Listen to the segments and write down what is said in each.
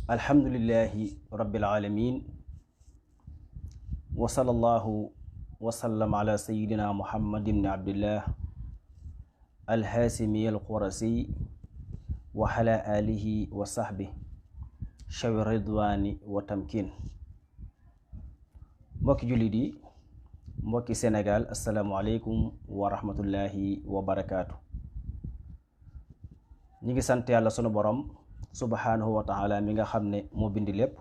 alhamdulillahi rabbil alamin wa sallallahu wa sallam ala sayyidina muhammad ibn abdillah alhaasimi alqurasi wa ala alihi wa sahbi shawi ridwani wa tamkin. mbokki jullit yi, mbokki Sénégal, asalaamualeykum wa rahmatullahi wa barakaatu. ñi ngi sant yàlla sunu borom subhanahu wa taala mi nga xam ne moo bindi lépp,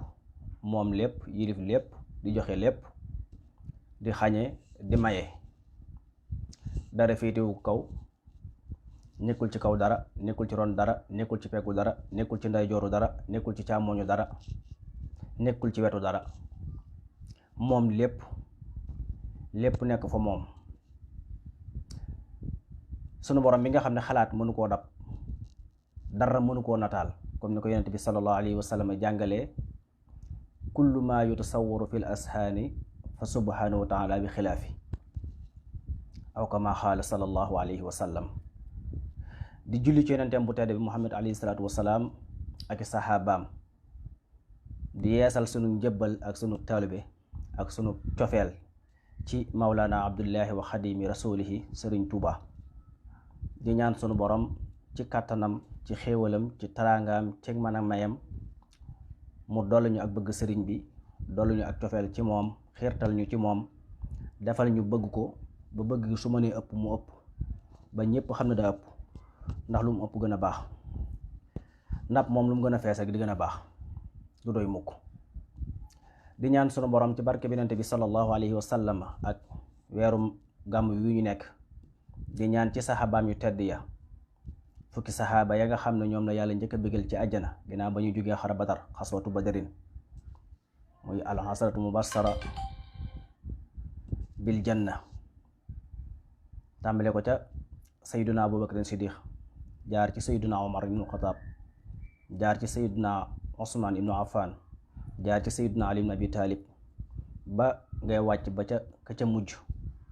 moom lépp, yilif lépp, di joxe lépp, di xañe, di maye. dara féetewu kaw, nekkul ci kaw dara, nekkul ci ron dara, nekkul ci peggu dara, nekkul ci ndeyjooru dara, nekkul ci càmmoñu dara, nekkul ci wetu dara. moom lépp, lépp nekk fa moom. sunu borom mi nga xam ne xalaat mënu koo dab, dara mënu koo nataal, comme ni ko yonent bi sallallahu alayhi wa sallam jàngalee, kullu ma yutasawwaru fil ashaani fa subhanahu wa taala bi xilaafi, aw kama xaala sallallahu alayhi wa sallam. di julli ci yonenteem bu tedd bi Muhammad alayhi salaatu wa salaam ak i saxaabaam, di yeesal sunu njëbbal ak sunu taalibe ak sunu cofeel ci Mawlana Abdullahi wa xadimi rasulihi Sëriñ Tuuba. di ñaan sunu borom ci kàttanam, ci xéewalam, ci taraangaam, ci mën a mayam, mu dollu ñu ak bëgg sëriñ bi, dollu ñu ak cofeel ci moom, xiirtal ñu ci moom, defal ñu bëgg ko ba bëgg gi su mënee ëpp mu ëpp, ba ñépp xam ne daa ëpp, ndax lu mu ëpp gën a baax. ndab moom lu mu gën a fees ak di gën a baax, du doy mukk. di ñaan sunu borom ci barke bi Yonent bi sallallahu alayhi wa sallam ak weerum gàmm yu ñu nekk, di ñaan ci saxaabaam yu tedd ya, fukki saxaaba ya nga xam ne ñoom la yàlla njëkk a bégal ci àjjana ginnaaw ba ñu jógee xare Badar, xaswatu Badarin, muy al-asharatu mubassara bil janna. tàmbale ko ca sayyiduna Abubakar Siddiq, jaar ci sayyiduna Omar ibnu Xataab, jaar ci sayyiduna Osman ibnu Affan, jaar ci sayyiduna Ali ibnu Abi Talib, ba ngay wàcc ba ca mujj,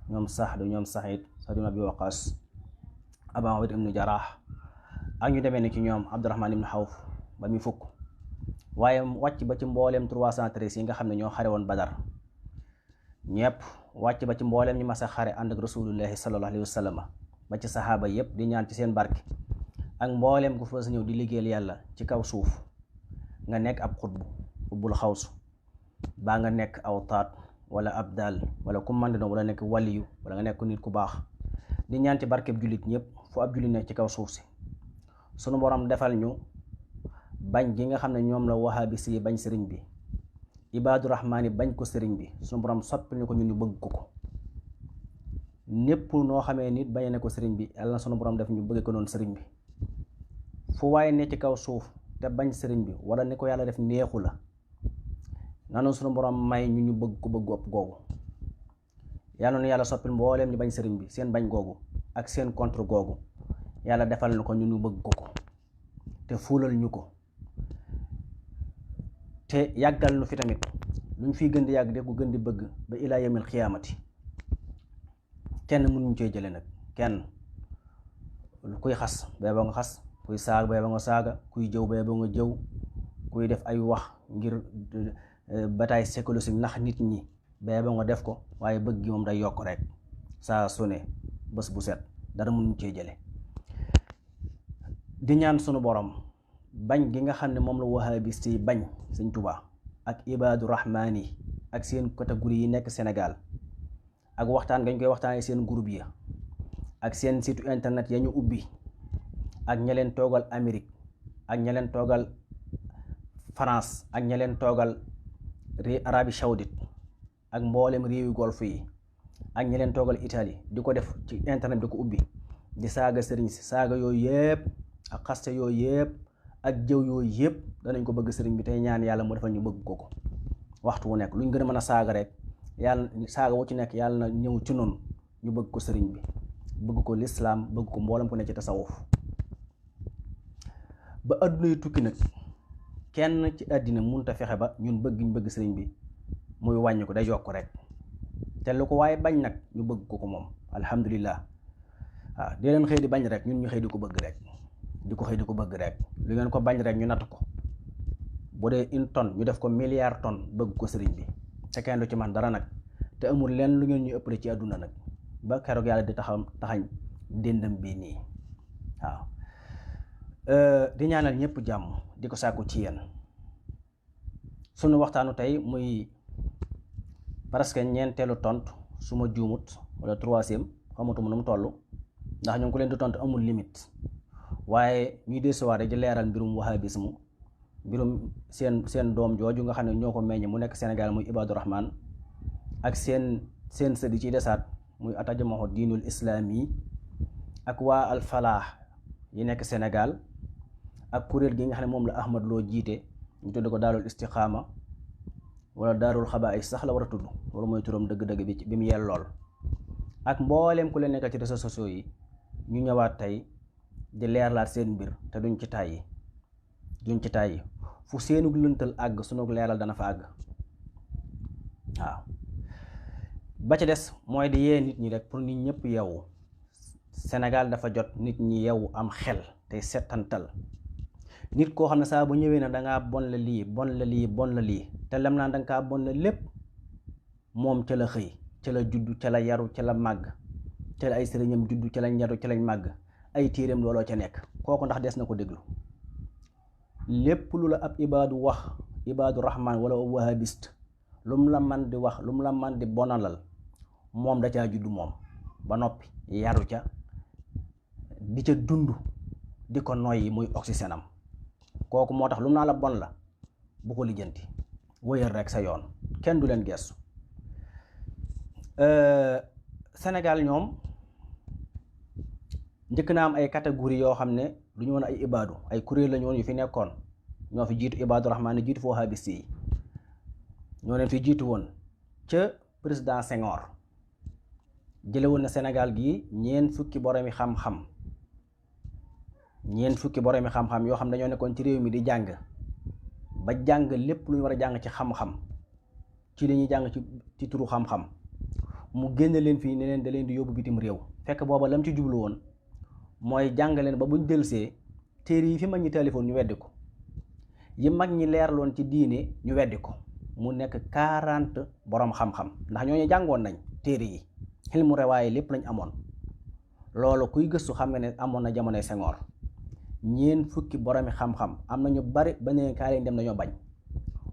ñoom Saxd, ñoom Saxiid, Saad ibnu Abi Waqaas, Abu Ubayda ibnu Jaraax, ak ñu demee ni ci ñoom Abdurahmaan ibnu Xawf ba muy fukk. waaye wàcc ba ci mbooleem 313 yi nga xam ne ñoo xare woon Badar ñëpp, wàcc ba ci mbooleem ñi mas a xare ànd ak rasulullahi sallallahu alayhi wa sallam, ba ci saxaaba yépp, di ñaan ci seen barke ak mbooleem ku fa sa ñëw di liggéeyal yàlla ci kaw suuf, nga nekk ab xutbul xawsu, baa nga nekk aw taat wala ab daal wala ku mën di doon, wala nekk waliyu, wala nga nekk nit ku baax, di ñaan ci barkeb jullit ñëpp fu ab jullit nekk ci kaw suuf si. sunu borom defal ñu bañ gi nga xam ne ñoom la wahabis yi bañ sëriñ bi, ibaadu rahmaani bañ ko sëriñ bi, sunu borom soppil ñu ko ñun ñu bëgg ko. népp noo xamee nit bañee ne ko sëriñ bi, yàlla na sunu borom def ñu bëgg ko noonu sëriñ bi. fu waaye ne ci kaw suuf te bañ sëriñ bi, wala ni ko yàlla def neexu la, nanu sunu borom may ñu bëgg ko bëggu ëpp googu. yàlla na yàlla soppil mbooleem ñu bañ sëriñ bi seen bañ googu ak seen contre googu, yàlla defal na ko ñu bëgg ko te fuulal ñu ko, te yàggal nu fi tamit, luñ fiy gën di yàgg de ko gën di bëgg ba ilaa yawmil xiyaamati. kenn mënuñu cee jële nag, kenn. kuy xas bay ba nga xas, kuy saaga bay ba nga saaga, kuy jëw bay ba nga jëw, kuy def ay wax ngir bataille psychologique nax nit ñi bay ba nga def ko, waaye bëgg gi moom day yokk rek saa su ne, bés bu set, dara mënuñu cee jële. di ñaan sunu borom bañ gi nga xam ne moom la wahabiste yi bañ Sëñ Tuubaa ak ibaadu rahmaan yi ak seen catégorie yi nekk Sénégal, ak waxtaan gañ koy waxtaanee seen groupe ya, ak seen site internet ya ñu ubbi, ak ña leen toogal Amérique, ak ña leen toogal France, ak ña leen toogal Arabie Saoudite, ak mboolem réewi golf yi, ak ña leen toogal Italie, di ko def ci internet di ko ubbi, di saaga sëriñ si, saaga yooyu yëpp ak xaste yooyu yëpp ak jëw yooyu yëpp danañ ko bëgg sëriñ bi, tey ñaan yàlla mu defal ñu bëgg ko waxtu wu nekk. luñ gën a mën a saaga rek, yàlla saaga wu ci nekk yàlla na ñëw ci noonu ñu bëgg ko sëriñ bi, bëgg ko lislaam, bëgg ko mboolem ku ne ci tasawuf. ba adduna yu tukki nag, kenn ci àddina mënut a fexe ba ñun bëgg sëriñ bi muy wàññi ko, day yokk rek. te lu ko waaye bañ nag ñu bëgg ko moom, alhamdulillah. waaw di leen xëy di bañ rek, ñun ñu xëy di ko bëgg rek, di ko xëy di ko bëgg rek. lu ngeen ko bañ rek ñu natt ko, bu dee 1 tonne ñu def ko milliard tonne bëgg ko sëriñ bi te kenn du ci man dara nag te amul lenn lu ngeen ñu ëppale ci àdduna nag ba keroog yàlla di taxañ déndam bii nii waaw. di ñaanal ñëpp jàmm di ko sàkku ci yéen. sunu waxtaanu tey muy presque ñeenteelu tontu su ma juumut wala 3e xamatuma nu mu toll ndax ñoom ku leen di tontu amul limite waaye ñuy desuwaat rek di leeral mbirum wahabisme mbirum seen doom jooju nga xam ne ñoo ko meññ mu nekk Sénégal muy Ibadu Rahman ak seen sëdi ci desaat muy atajamaho diinul islaami ak waa alfalaax yi nekk Sénégal ak kuréel gi nga xam ne moom la Ahmad Lo jiite ñu tudd ko daarul istiqaama wala daarul xabaa'is sax la war a tudd loolu mooy turam dëgg-dëgg bi mu yel lool ak mbooleem ku leen nekkal ci réseaux sociaux yi ñu ñëwaat tey di leerlaat seen mbir te duñ ci tàyyi fu seenug lëntal àgg sunug leeral dana fa àgg waaw. ba ca des mooy di yee nit ñi rek pour nit ñëpp yeewu. Sénégal dafa jot nit ñi yeewu am xel tey settantal nit koo xam ne saa bu ñëwee na dangaa bon la lii te lam naa danga kaa bon la lépp moom ca la xëy ca la juddu ca la yaru ca la màgg ca la ay sëriñam juddu ca lañ yaru ca lañ màgg ay téeréem looloo ca nekk kooku ndax des na ko déglu. lépp lu la ab ibaadu wax ibaadu rahman wala wahabiste lu mu la man di wax lu mu la man di bonalal moom da caa juddu moom ba noppi yaru ca di ca dund di ko noyyi muy oxygène am kooku moo tax lu mu naa la bon la bu ko lijjanti wëyal rek sa yoon kenn du leen gestu. Sénégal ñoom njëkk na am ay catégorie yoo xam ne du ñu woon ay ibaadu ay kuréel la ñu woon yu fi nekkoon ñoo fi jiitu ibaadu rahmaan jiitu foo habis yi ñoo leen fi jiitu woon ca président Senghor jële woon na Sénégal gii ñeent fukki boroomi xam-xam yoo xam dañoo nekkoon ci réew mi di jàng ba jàng lépp lu ñu war a jàng ci xam-xam ci li ñuy jàng ci turu xam-xam mu génne leen fii ne leen da leen di yóbbu bitim réew fekk booba lam ci jublu woon mooy jàng leen ba buñ delsee téere yi fi mag ñi téléphone ñu weddi ko yi mag ñi leerloon ci diine ñu weddi ko mu nekk 40 borom xam-xam ndax ñooñu jàngoon nañ téere yi xilmu rewaaye lépp lañ amoon. loolu kuy gëstu xam nga ne amoon na jamonoy Senghor ñeen fukki boromi xam-xam am na ñu bari ba ne kaa leen dem dañoo bañ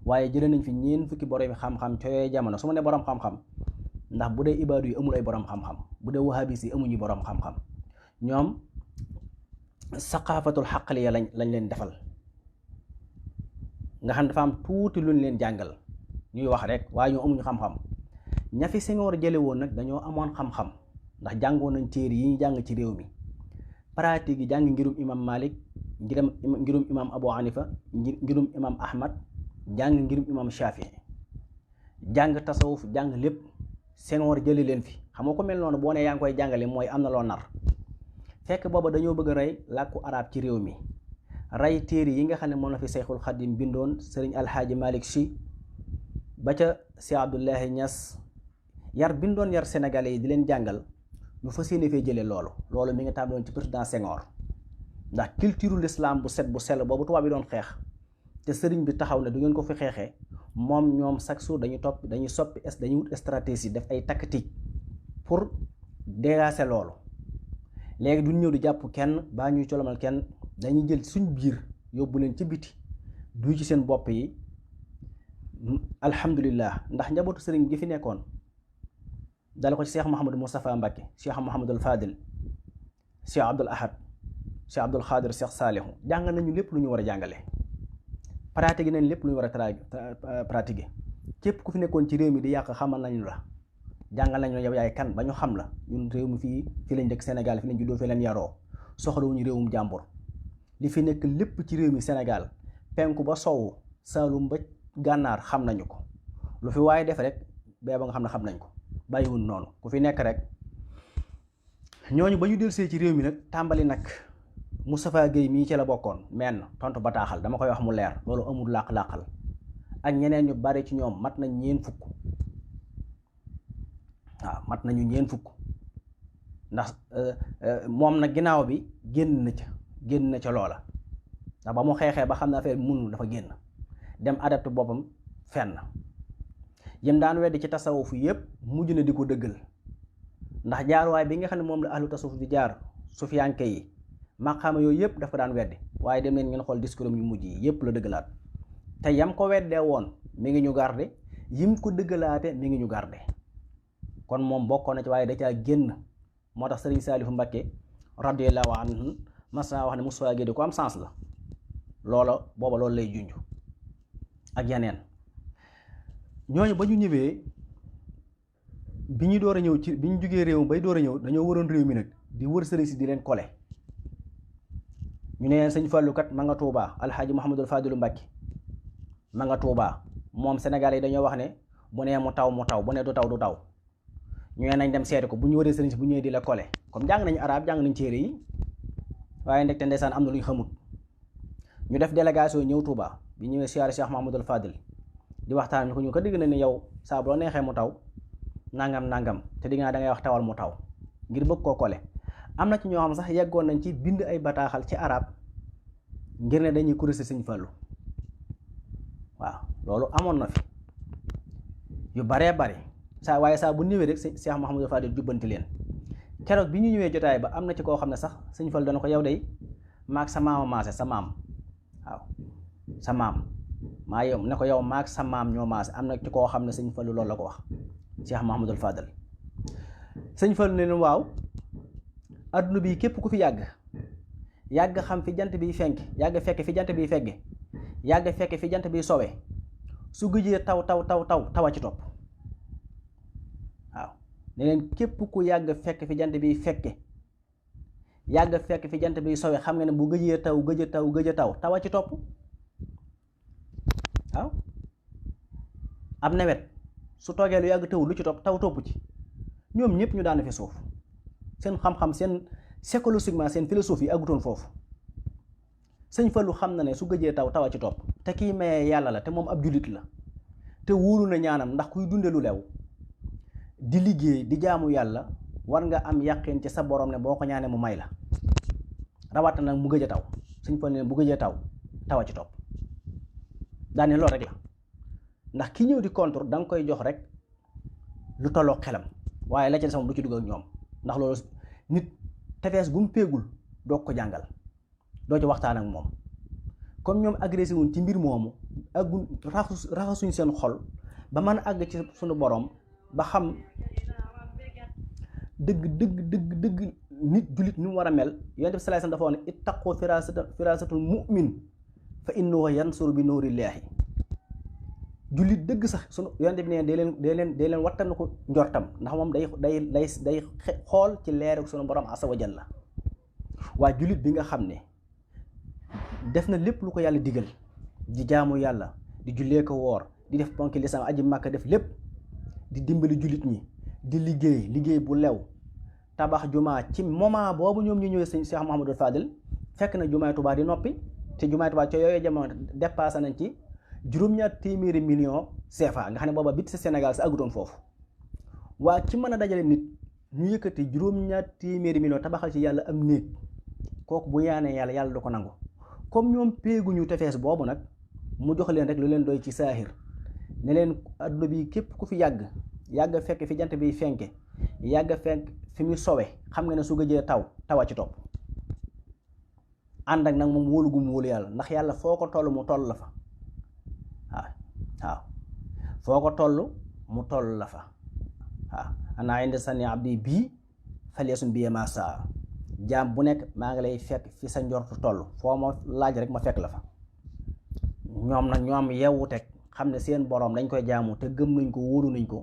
waaye jëlee nañ fi ñeen fukki boromi xam-xam ca yooyu jamono su ma ne borom xam-xam ndax bu dee ibaadu yi amul ay borom xam-xam bu dee wahabis yi amuñu borom xam-xam ñoom saqaafatul xaqliya lañ leen defal nga xam dafa am tuuti luñ leen jàngal ñuy wax rek waaye ñoo amuñu xam-xam ña fi Senghor jële woon nag dañoo amoon xam-xam ndax jàngoon nañ téere yi ñu jàng ci réew mi pratique yi jàng ngirum imam Malik ngirum imam Abu Hanifa ngirum imam Ahmad jàng ngirum imam Shafii jàng tasawuf jàng lépp Senghor jële leen fi xam nga ko mel noonu boo ne yaa ngi koy jàngale mooy am na loo nar fekk booba dañoo bëgg a rey làkku arab ci réew mi rey téere yi nga xam ne moom la fi Seyxul Xadim bindoon sëriñ Alxaaji Malik Si ba ca si Abdullahi Ñas yar bindoon yar sénégalais yi di leen jàngal ñu fas yéene fee jëlee loolu mi nga tàmbaloon ci président Senghor ndax culture l'islam bu set bu sell boobu tubaab bi doon xeex te sëriñ bi taxaw ne du ngeen ko fi xeexee moom ñoom chaque jour dañuy wut stratégie def ay tactique pour dégager loolu léegi duñ ñëw di jàpp kenn baa ñuy colomal kenn dañuy jël suñ biir yóbbu leen ci biti duy ci seen bopp yi alhamdulillah ndax njabootu sëriñ gi fi nekkoon dale ko ci Cheikh Mouhamadou Moustapha Mbacké Cheikh Mouhamadul Fadil Cheikh Abdoul Ahad Cheikh Abdoul Khadir Cheikh Salihu jàngal nañu lépp lu ñu war a jàngale pratiquer nañ lépp lu ñu war a pratiquer képp ku fi nekkoon ci réew mi di yàq xamal nañu la jàngal nañu la yow yaay kan ba ñu xam la ñun réew mi fii lañ dëkk Sénégal fi lañ juddoo fi lañ yaroo soxlawuñu réewum jàmbur li fi nekk lépp ci réew mi Sénégal penku ba sowu Saalum ba gànnaar xam nañu ko lu fi waaye def rek bee ba nga xam ne xam nañ ko bàyyiwul noonu ku fi nekk rek ñooñu ba ñu delsee ci réew mi nag tàmbali nag Moustapha Guèye mii ci la bokkoon menn tontu bataaxal dama koy wax mu leer loolu amul làq-làqal ak ñeneen ñu bari ci ñoom mat nañ ñeen fukk waaw mat nañu ñeen fukk ndax moom nag ginnaaw bi génn na ca loola ndax ba mu xeexee ba xam ne affaire bi mënul dafa génn dem adapté boppam fenn yim daan weddi ci tasawuf yépp mujj na di ko dëggal ndax jaaruwaay bi nga xam ne moom la ahlu tasawuf di jaar sufiyanke yi maqaama yooyu yëpp dafa daan weddi waaye dem leen ngeen xool discours yu mujj yi yëpp la dëggalaat te yam ko weddee woon mi ngi ñu garde yim ko dëggalaate mi ngi ñu garde kon moom bokkoon na ci waaye da caa génn moo tax Sëriñ Saalifu Mbakke radiyallahu anhu mas naa wax ne Moustapha Guèye ko am sens la loola booba loolu lay junj ak yeneen ñooñu ba ñu ñëwee bi ñu door a ñëw ci bi ñu jógee réew bay door a ñëw dañoo waroon réew mi nag di wër sëriñ si di leen kole ñu ne sëñ Fallou kat ma nga Touba alxaaji Mouhamadul Fadilu Mbàkke ma nga Touba moom Sénégal yi dañoo wax ne bu nee mu taw bu nee du taw ñu ne nañ dem seeti ko bu ñu waree sëriñ si bu ñëwee di la kole comme jàng nañu arab jàng nañ téere yi waaye ndekte ndeysaan am na lu ñu xamut ñu def délégation ñëw Touba bi ñëwee siyaare Cheikh Mouhamadul Fadil di waxtaan ñu ko digg na ni yow saa bu la neexee mu taw nangam te digg naa da ngay wax tawal mu taw ngir bëgg koo kole am na ci ñoo xam sax yeggoon nañ ci bind ay bataaxal ci arab ngir ne dañuy kuréel sëñ Fallu waaw loolu amoon na fi yu baree bari waaye saa bu ñëwee rek Cheikh Mouhamadou Fadil jubbanti leen keroog bi ñu ñëwee jotaay ba am na ci koo xam ne sax sëñ Fallu dana ko yow day maag sa maama maase sa maam waaw sa maam maa yow ne ko yow maag sa maam ñoo maase am na ci koo xam ne sëñ Fallu loolu la ko wax Cheikh Mouhamadou Fadil sëñ Fallu ne leen waaw adduna bi képp ku fi yàgg xam fi jant biy fenk yàgg fekk fi jant biy fegge yàgg fekk fi jant biy sowe su gëjee tawa ci topp waaw ne leen képp ku yàgg fekk fi jant biy fekke yàgg fekk fi jant biy sowe xam nga ne bu gëjee taw tawa ci topp waaw ab nawet su toogee lu yàgg tawul lu ci topp taw topp ci ñoom ñëpp ñu daan fi suuf seen xam-xam seen psychologiquement seen philosophie yi àggutoon foofu sëñ Fallu xam na ne su gëjee tawa ci topp te kii mayee yàlla la te moom ab jullit la te wóolu na ñaanam ndax kuy dunde lu lew di liggéey di jaamu yàlla war nga am yàqin ci sa borom ne boo ko ñaanee mu may la rawat nag mu gëj a taw sëñ Fallu ne bu gëjee tawa ci topp daane loolu rek la ndax ki ñëw di contre da nga koy jox rek lu tolloo xelam waaye la ca sama du ci dugg ak ñoom ndax loolu nit tefees bu mu péegul doo ko jàngal doo ci waxtaan ak moom comme ñoom agressé wuñ ci mbir moomu aggu raxasuñ seen xol ba mën a àgg ci suñu borom ba xam dëgg nit jullit ni mu war a mel yonent bi sallallahu alayhi wasallam dafa wax ne ittaqu firasatul mu'min fa innahu yansuru bi nuurillaahi jullit dëgg sax sunu yonent bi ne dee leen wattan ko njortam ndax moom day xool ci leeru sunu borom asa wa jalla waa jullit bi nga xam ne def na lépp lu ko yàlla digal di jaamu yàlla di jullee ko woor di def ponki lislaam aji màkka def lépp di dimbali jullit ñi di liggéey bu lew tabax jumaa ci moment boobu ñoom ñu ñëwee sëñ Cheikh Mouhamadou Fadil fekk na jumaay Tuubaa di noppi te jumaay Tuubaa ca yooyu jamono dépassé nañ ci juróom-ñaar téeméeri million CFA nga xam ne booba bit si Sénégal sa àggutoon foofu waa ci mën a dajale nit ñu yëkkati juróom-ñaar téeméeri million tabaxal ci yàlla am néeg kooku bu yaanee yàlla du ko nangu comme ñoom péeguñu tefees boobu nag mu jox leen rek lu leen doy ci saahir ne leen adduna bi képp ku fi yàgg fekk fi jant bi fenke yàgg fekk fi mu sowe xam nga ne su gëjee tawa ci topp ànd ak nag moom wóolu gu mu wóolu yàlla ndax yàlla foo ko toll mu toll la fa waaw foo ko toll mu toll la fa waaw ana indi sani abdi bii faleesun bi ma saa jaam bu nekk maa ngi lay fekk fi sa njortu toll foo ma laaj rek ma fekk la fa ñoom nag ñoom yeewu teg xam ne seen boroom dañ koy jaamu te gëm nañ ko wóolu nañ ko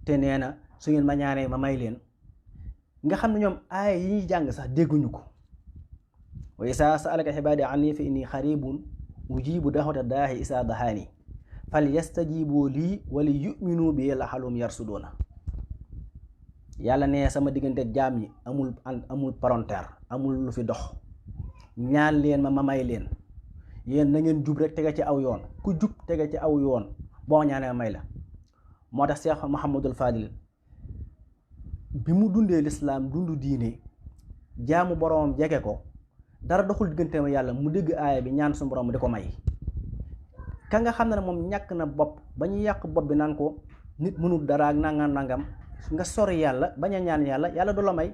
te nee na su ngeen ma ñaanee ma may leen nga xam ne ñoom aaya yi ñuy jàng sax dégguñu ko wa isaa sa'alaka ibaadi anni fa inni xaribun ujibu da'wata daa'i isaa dahaani fal yastajibu lii wala yu'minu bi la'allahum yarsuduuna yàlla ne sama diggante jaam yi amul paronteer amul lu fi dox ñaan leen ma may leen yéen na ngeen jub rek tege ci aw yoon ku jub tege ci aw yoon boo ñaanee may la moo tax Cheikh Mouhamadul Fadil bi mu dundee lislaam dundu diine jaamu boroomam jege ko dara doxul diggante ma yàlla mu dégg aaya bi ñaan suñu borom di ko may ka nga xam ne moom ñàkk na bopp ba ñu yàq bopp bi naan ko nit mënul dara ak nangam nga sori yàlla bañ a ñaan yàlla du la may.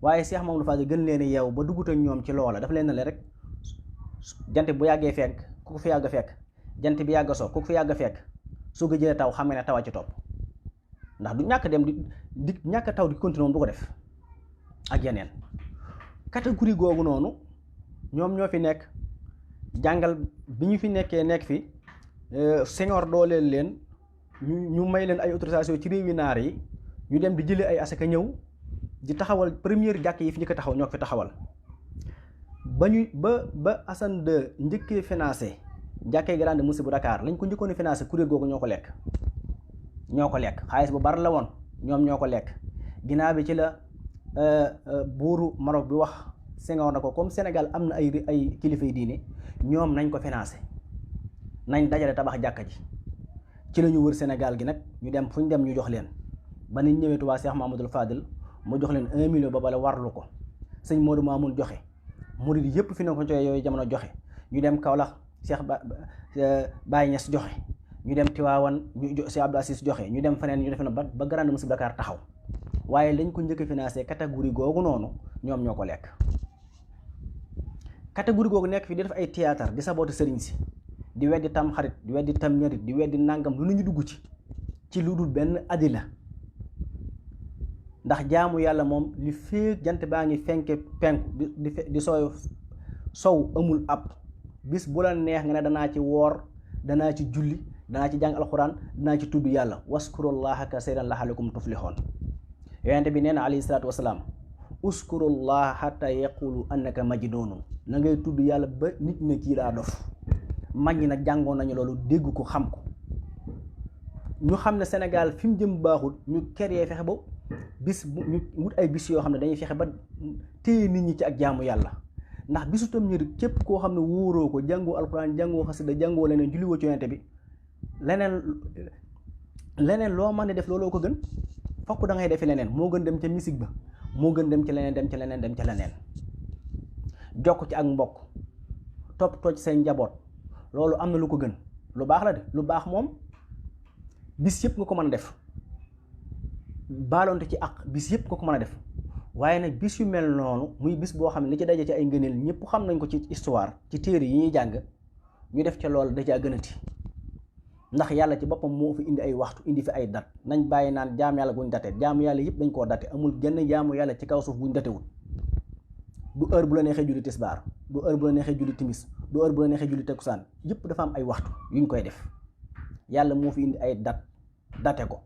waaye Cheikh Mamadou Fadil gën leen yow ba duggut ak ñoom ci loola dafa leen ne rek jant bu yàggee fekk ku ko fi yàgg fekk jant bi yàgg so ku ko fi yàgg fekk su ko jëlee taw xam ne tawa ci topp ndax du ñàkk dem di ñàkk taw di continuer moom du ko def ak yeneen catégorie googu noonu ñoom ñoo fi nekk jàngal bi ñu fi nekkee nekk fi Senghor dooleel leen ñu may leen ay autorisation ci réewi naar yi ñu dem di jëlee ay asaka ñëw di taxawal première jàkk yi fi njëkk a taxaw ñoo ko fi taxawal ba Assane de njëkkee financé jàkkee Grande Mosquée bu Dakar lañ ko njëkkoon a financé kuréel googu ñoo ko lekk xaalis bu bari la woon ñoom ñoo ko lekk ginnaaw bi ci la buuru Maroc bi wax Senghor na ko comme Sénégal am na ay kilifa yi diine ñoom nañ ko financé nañ dajale tabax jàkka ji ci la ñu wër Sénégal gi nag ñu dem fu ñu dem ñu jox leen ba ni ñëwee Touba Cheikh Mamadou Fadil mu jox leen 1 million ba bale warlu ko sëñ Modou Mamoun joxe murid yëpp fi ne ko joxe yooyu jamono joxe ñu dem Kaolack Cheikh Baye Niass joxe ñu dem Tiwaawan Cheikh Abdou Assis joxe ñu dem feneen ñu def na ba Grande Mosquée Dakar taxaw waaye lañ ko njëkk a financé catégorie googu noonu ñoom ñoo ko lekk. catégorie googu nekk fi di def ay théâtre di sabooti sëriñ si di weddi tam xarit di weddi tam ñarit di weddi nangam lu ñu dugg ci lu dul benn adila ndax jaamu yàlla moom li fii jant baa ngi fenke penku di sow amul ab bis bu la neex nga ne danaa ci woor danaa ci julli danaa ci jàng alxuraan danaa ci tudd yàlla waskurullaha kasiran laxalakum tuflixoon yonente bi nee na alayhi salaatu wasalaam uskurullaha xatta yaqulu annaka majnunun na ngay tudd yàlla ba nit ñi kii daa dof mag ñi nag jàngoon nañu loolu dégg ko xam ko ñu xam ne Sénégal fi mu jëm baaxul ñu créé fexe ba bis ñu wut ay bis yoo xam ne dañuy fexe ba téye nit ñi ci ak jaamu yàlla ndax bisu tam ñëri képp koo xam ne wóoroo ko jàngoo alxuraan jàngoo xasida jàngoo leneen julliwoo ci yonente bi leneen loo mën ne def looloo ko gën fokk da ngay defi leneen moo gën dem ca musique ba moo gën dem ci leneen dem ca leneen jokk ci ak mbokk topp toj seen njaboot loolu am na lu ko gën lu baax la de lu baax moom bis yëpp nga ko mën a def baalonte ci ak bis yëpp nga ko mën a def waaye nag bis yu mel noonu muy bis boo xam ne li ci daje ci ay ngëneel ñëpp xam nañ ko ci histoire ci téere yi ñuy jàng ñu def ca loolu da caa gënati ndax yàlla ci boppam moo fi indi ay waxtu indi fi ay dat nañ bàyyi naan jaam yàlla buñ date jaamu yàlla yëpp dañ koo date amul genn jaamu yàlla ci kaw suuf buñ datewul du heure bu la neexee julli tisbaar du heure bu la neexee julli timis du heure bu la neexee julli takkusaan yëpp dafa am ay waxtu yuñ koy def yàlla moo fi indi ay date ko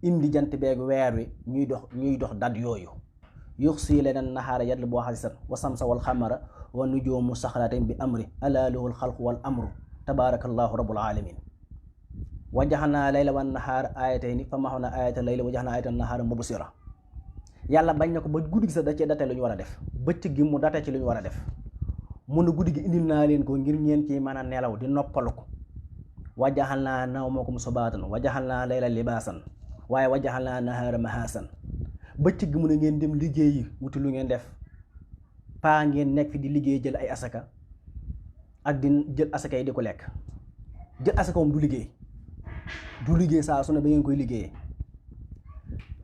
indi jant beeg weer wi ñuy dox dat yooyu yuxsi leneen nahaara yatlu boo xasisan wa samsa wal xamara wa nujumu saxaratin bi amri ala lahul xalqu wal amru tabarakallahu rabbul alamin wa jaxalnaa layla wan nahaara ayatayni fa maxawna ayata layla wa jaxalnaa ayata nahaara mubsira yàlla bañ na ko ba guddi gi sax da cee date lu ñu war a def bëccëg gi mu date ci lu ñu war a def mun na guddi gi indil naa leen ko ngir ñeen ci mën a nelaw di noppalu ko wa jaxalnaa nawmakum subaatan wa jaxalnaa layla libaasan waaye wa jaxalnaa nahaara mahaasan bëccëg gi mu ne ngeen dem liggéeyi wuti lu ngeen def paa ngeen nekk fi di liggéey jël ay asaka ak di jël asaka yi di ko lekk jël asaka moom du liggéey saa su ne ba ngeen koy liggéeyee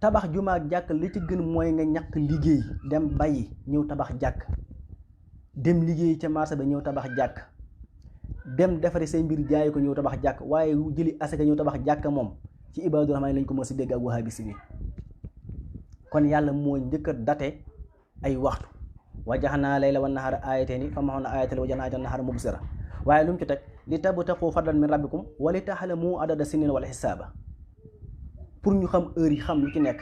tabax jumaa ak jàkk li ci gën mooy nga ñàkk liggéey dem bàyyi ñëw tabax jàkk dem liggéey ca marché ba ñëw tabax jàkk dem defari say mbir jaay ko ñëw tabax jàkk waaye jëli asaka ñëw tabax jàkk moom ci ibaadu rahmaan lañ ko mos a dégg ak wahabi si ni kon yàlla moo njëkk a date ay waxtu wa jaxalnaa layla wan nahaara aayatayni fa maxawna aayatal wa jaxalnaa ayatan nahaara mubsira waaye lu mu ci teg li tabtaqu fadlan min rabbikum wa li taxlamu adada sinin wala xisaaba pour ñu xam heure yi xam lu ci nekk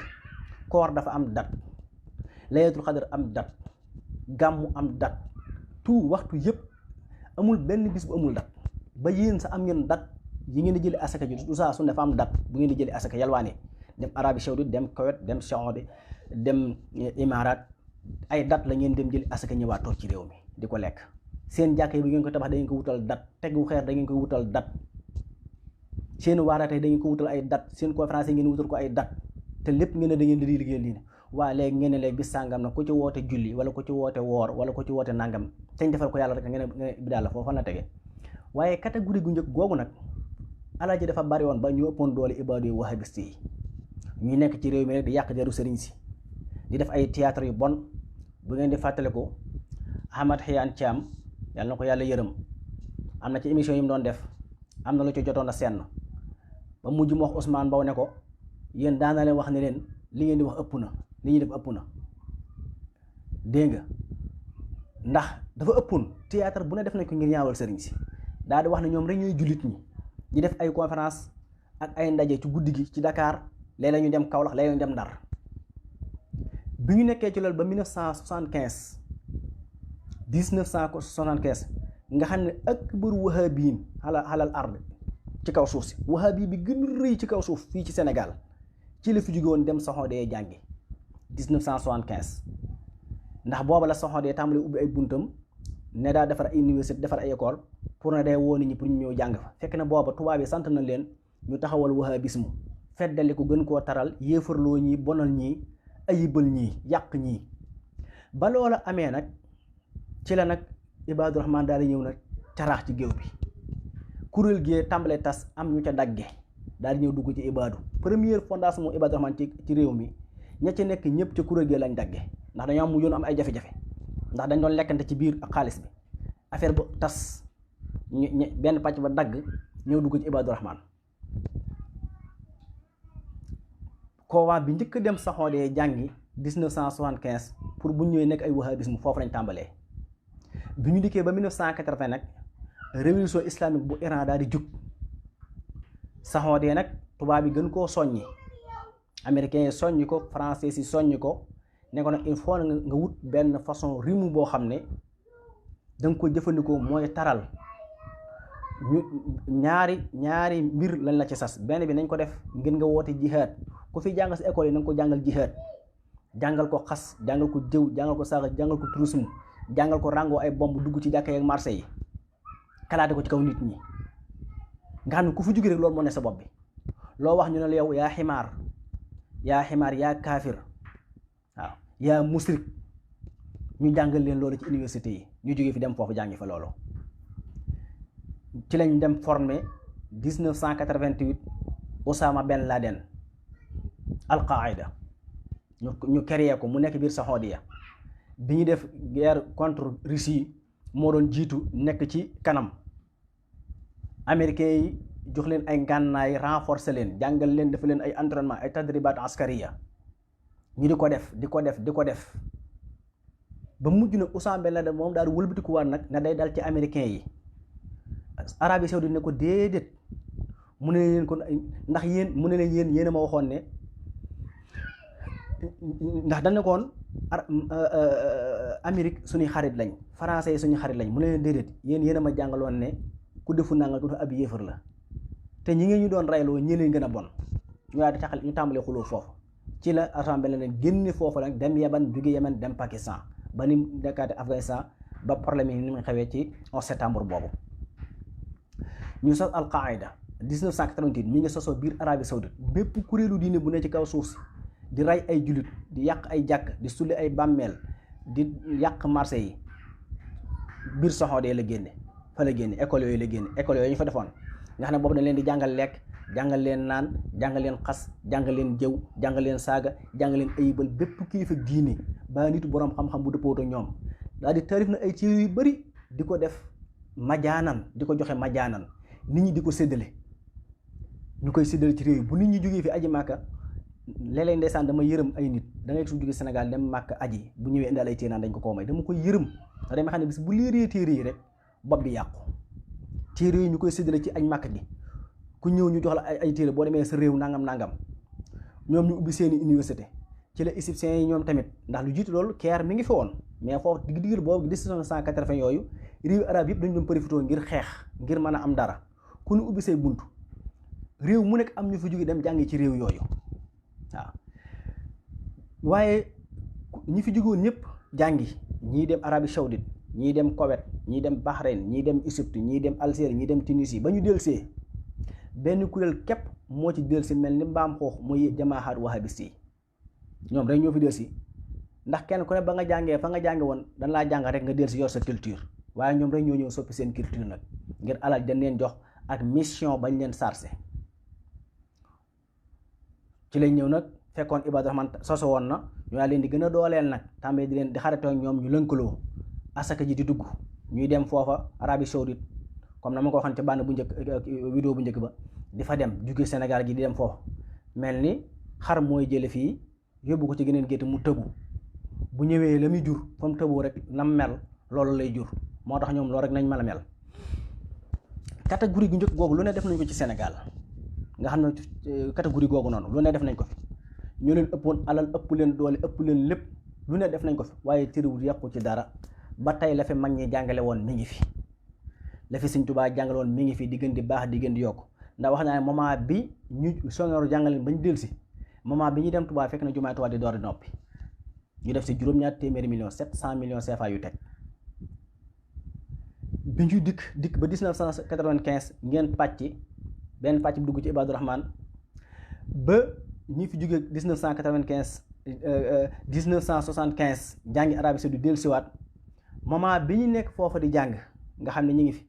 koor dafa am dat laylatul xadar am dat gàmmu am dat tout waxtu yëpp amul benn bis bu amul dat ba yéen sa am ngeen dat yi ngeen di jëli asaka ji du saa su dafa am dat bu ngeen di jëli asaka yalwaane dem Arabie Saoudite dem Koweït dem Saoudi dem Imaaraat ay dat la ngeen dem jëli asaka ñëwaat toog ci réew mi di ko lekk seen jàkk yi bi ngeen ko tabax da ngeen ko wutal dat tegu xeer da ngeen ko wutal dat seen waaraate da ngeen ko wutal ay dat seen conférence yi ngeen wutal ko ay dat te lépp ngeen ne da ngeen di liggéey lii ne waa léegi ngeen ne léegi bis sàngam nag ku ci woote julli wala ku ci woote woor wala ku ci woote nangam te ñu defal ko yàlla rek ngeen bi daal la foofu fan la tege. waaye catégorie gu njëkk googu nag alal ji dafa bari woon ba ñu ëppoon doole ibaadu yi wahabiste yi ñu nekk ci réew mi rek di yàq deru sëriñ si di def ay théâtre yu bon. bu ngeen di fàttaliku Ahmad Xiyaan Thiam yàlla na ko yàlla yërëm am na ci émission yi mu doon def am na lu ci jotoon a senn ba mujj mu wax Ousmane Mbow ne ko yéen daan na leen wax ne leen li ngeen di wax ëpp na li ñuy def ëpp na dégg nga ndax dafa ëppoon théâtre bu ne def nañ ko ngir ñaawal sëriñ si daal di wax ne ñoom rek ñooy jullit ñi di def ay conférence ak ay ndaje ci guddi gi ci Dakar léeg-léeg ñu dem Kaolack léeg-léeg ñu dem Ndar bi ñu nekkee ci loolu ba 1975 nga xam ne akbaru wahabiyin xalal ard ci kaw suuf si wahabi bi gën a rëy ci kaw suuf fii ci Sénégal ci la fi jóge woon dem Soxodee jàngi 1975 ndax booba la Soxodee tàmbali ubbi ay buntam ne daa defar ay université defar ay école pour ne day woo nit ñi pour ñu ñëw jàng fa fekk na booba tubaab yi sant na leen ñu taxawal wahabisme feddali ko gën koo taral yéefarloo ñi bonal ñi ayibal ñii yàq ñii ba loola amee nag ci la nag Ibaadu Rahmaan daal di ñëw nag caraax ci géew bi kuréel gee tàmbalee tas am ñu ca dagge daal di ñëw dugg ci Ibaadu première fondation moom Ibaadu Rahmaan ci réew mi ña ci nekk ñëpp ca kuréel gee lañ dagge ndax dañoo am mu yoon am ay jafe-jafe ndax dañ doon lekkante ci biir ak xaalis bi affaire bu tas ñu benn pàcc ba dagg ñëw dugg ci Ibaadu Rahmaan koowaa bi njëkk dem Soxodee jàngi 1975 pour bu ñëwee nekk ay wahabisme foofu lañ tàmbalee bi ñu dikkee ba 1980 nag révolution islamique bu Iran daal di jug Soxodee nag tubaab yi gën koo soññi américains yi soññi ko français yi soññi ko ne ko nag il faut nga wut benn façon rimu boo xam ne danga ko jëfandikoo mooy taral ñu ñaari mbir lañ la ci sas benn bi nañ ko def ngir nga woote jihaad ku fi jàng si école yi na nga ko jàngal jihaad jàngal ko xas jàngal ko jëw jàngal ko saaga jàngal ko tourisme jàngal ko ràngoo ay bomb dugg ci jàkka yi ak marché yi kalaate ko ci kaw nit ñi nga xam ne ku fi jóge rek loolu moo ne sa bopp bi loo wax ñu ne la yow yaa ximaar yaa kaafir waaw yaa musrik ñu jàngal leen loolu ci université yi ñu jógee fi dem foofu jàngi fa loolu ci lañ dem formé 1988 Osama Ben Laden al-Qaïda ñu créé ko mu nekk biir Soxodiya bi ñu def guerre contre Russie moo doon jiitu nekk ci kanam américains yi jox leen ay ngànnaay renforcer leen jàngal leen dafa leen ay entraînement ay tadribat askariya ñu di ko def ba mujj na Osama Ben Laden moom daal di wëlbatikuwaat nag na day dal ci américains yi Arabie Saoudite ne ko déedéet mu ne leen ko ndax yéen a ma waxoon ne ndax dañ ne koon Amérique suñuy xarit lañ français yi suñuy xarit lañ mu ne leen déedéet yéen a ma jàngaloon ne ku defu nangal ku def ab yéefar la te ñi ngeen ñu doon reyloo ñi leen gën a bon ñu tàmbalee xuloo foofu ci la assemblée leen génne foofu nag dem Yaman jóge Yaman dem Pakistan ba ni nekkaate Afghanistan ba problème yi ni mu xewee ci 11 septembre boobu ñu sos al-Qaïda 1988 mi ngi sosoo biir Arabie Saoudite bépp kuréelu diine bu ne ci kaw suuf si di rey ay jullit di yàq ay jàkk di sulli ay bàmmeel di yàq marché yi biir Soxodee la génne fa la génne école yooyu ñu fa defoon nga xam ne boobu dañ leen di jàngal lekk jàngal leen naan jàngal leen xas jàngal leen jëw jàngal leen saaga jàngal leen ayibal bépp kilifa diine ba nitu boroom xam-xam bu dëppoo ak ñoom daal di tarif na ay téere yu bari di ko def majaanan di ko joxe majaanan nit ñi di ko séddale ñu koy séddale ci réew yi bu nit ñi jógee fi aji màkka léeg-léeg ndeysaan dama yërëm ay nit da ngay su jóge Sénégal dem màkk aji bu ñëwee indaal ay téere naan dañ ko koo may dama koy yërëm ndax dama xam ne bis bu liiree téere yi rek bopp bi yàqu téere yi ñu koy séddale ci añ màkk gi ku ñëw ñu jox la ay téere boo demee sa réew nangam ñoom ñu ubbi seeni université ci la égyptiens yi ñoom tamit ndax lu jiitu loolu Caire mi ngi fi woon mais foofu digg boobu 1980 yooyu réew arab yëpp dañu doon profité ngir xeex ngir mën a am dara ku ñu ubbi say buntu réew mu nekk am ñu fa jóge dem jàngi ci réew yooyu waaw waaye ñi fi jógewoon ñëpp jàngi ñii dem Arabie Saoudite ñii dem Koweït ñii dem Bahreïn ñii dem Égypte ñii dem Algérie ñii dem Tunisie ba ñu delsee benn kuréel képp moo ci delsi mel ni mbaam xoox muy jamaahaat wahabis yi ñoom rek ñoo fi del si ndax kenn ku ne ba nga jàngee fa nga jànge woon dañ laa jàng rek nga del si yor sa culture waaye ñoom rek ñoo ñëw soppi seen culture nag ngir alal dañ leen jox ak mission bañ leen sarse ci lañ ñëw nag fekkoon Ibaadu Rahmaan soso woon na ñu leen di gën a dooleel nag tàmbee di leen di xaritoo ñoom ñu lënkaloo asaka ji di dugg ñuy dem foofa Arabie Saoudite comme na ma ko waxoon ci bànn bu njëkk vidéo bu njëkk ba di fa dem jóge Sénégal gi di dem foofa mel ni xar mooy jële fii yóbbu ko ci geneen gétt mu tëbu bu ñëwee la muy jur fa mu tëboo rek nam mel loolu lay jur moo tax ñoom loolu rek nañ mën a mel catégorie gu njëkk googu lu ne def nañ ko ci Sénégal nga xam ne catégorie googu noonu lu ne def nañ ko fi ñu leen ëppoon alal ëpp leen doole ëpp leen lépp lu ne def nañ ko fi waaye tëriwul yàqu ci dara ba tey la fi mag ñi jàngale woon mi ngi fi la fi Sëñ Tuubaa jàngale woon mi ngi fi di gën di baax di gën di yokk ndax wax naa ne moment bi ñu songeeru jàngale bañ dellu si moment bi ñuy dem Tuubaa fekk na jumaay Tuubaa di door di noppi ñu def si juróom-ñaar téeméeri millions 700 millions CFA yu teg bi ñu dikk ba 1995 ngeen pàcc benn pàcc bi dugg ci Ibaadu Rahmaan ba ñi fi jógee 1995 1975 jàngi Arabie Saoudite dellu siwaat moment bi ñu nekk foofa di jàng nga xam ne ñu ngi fi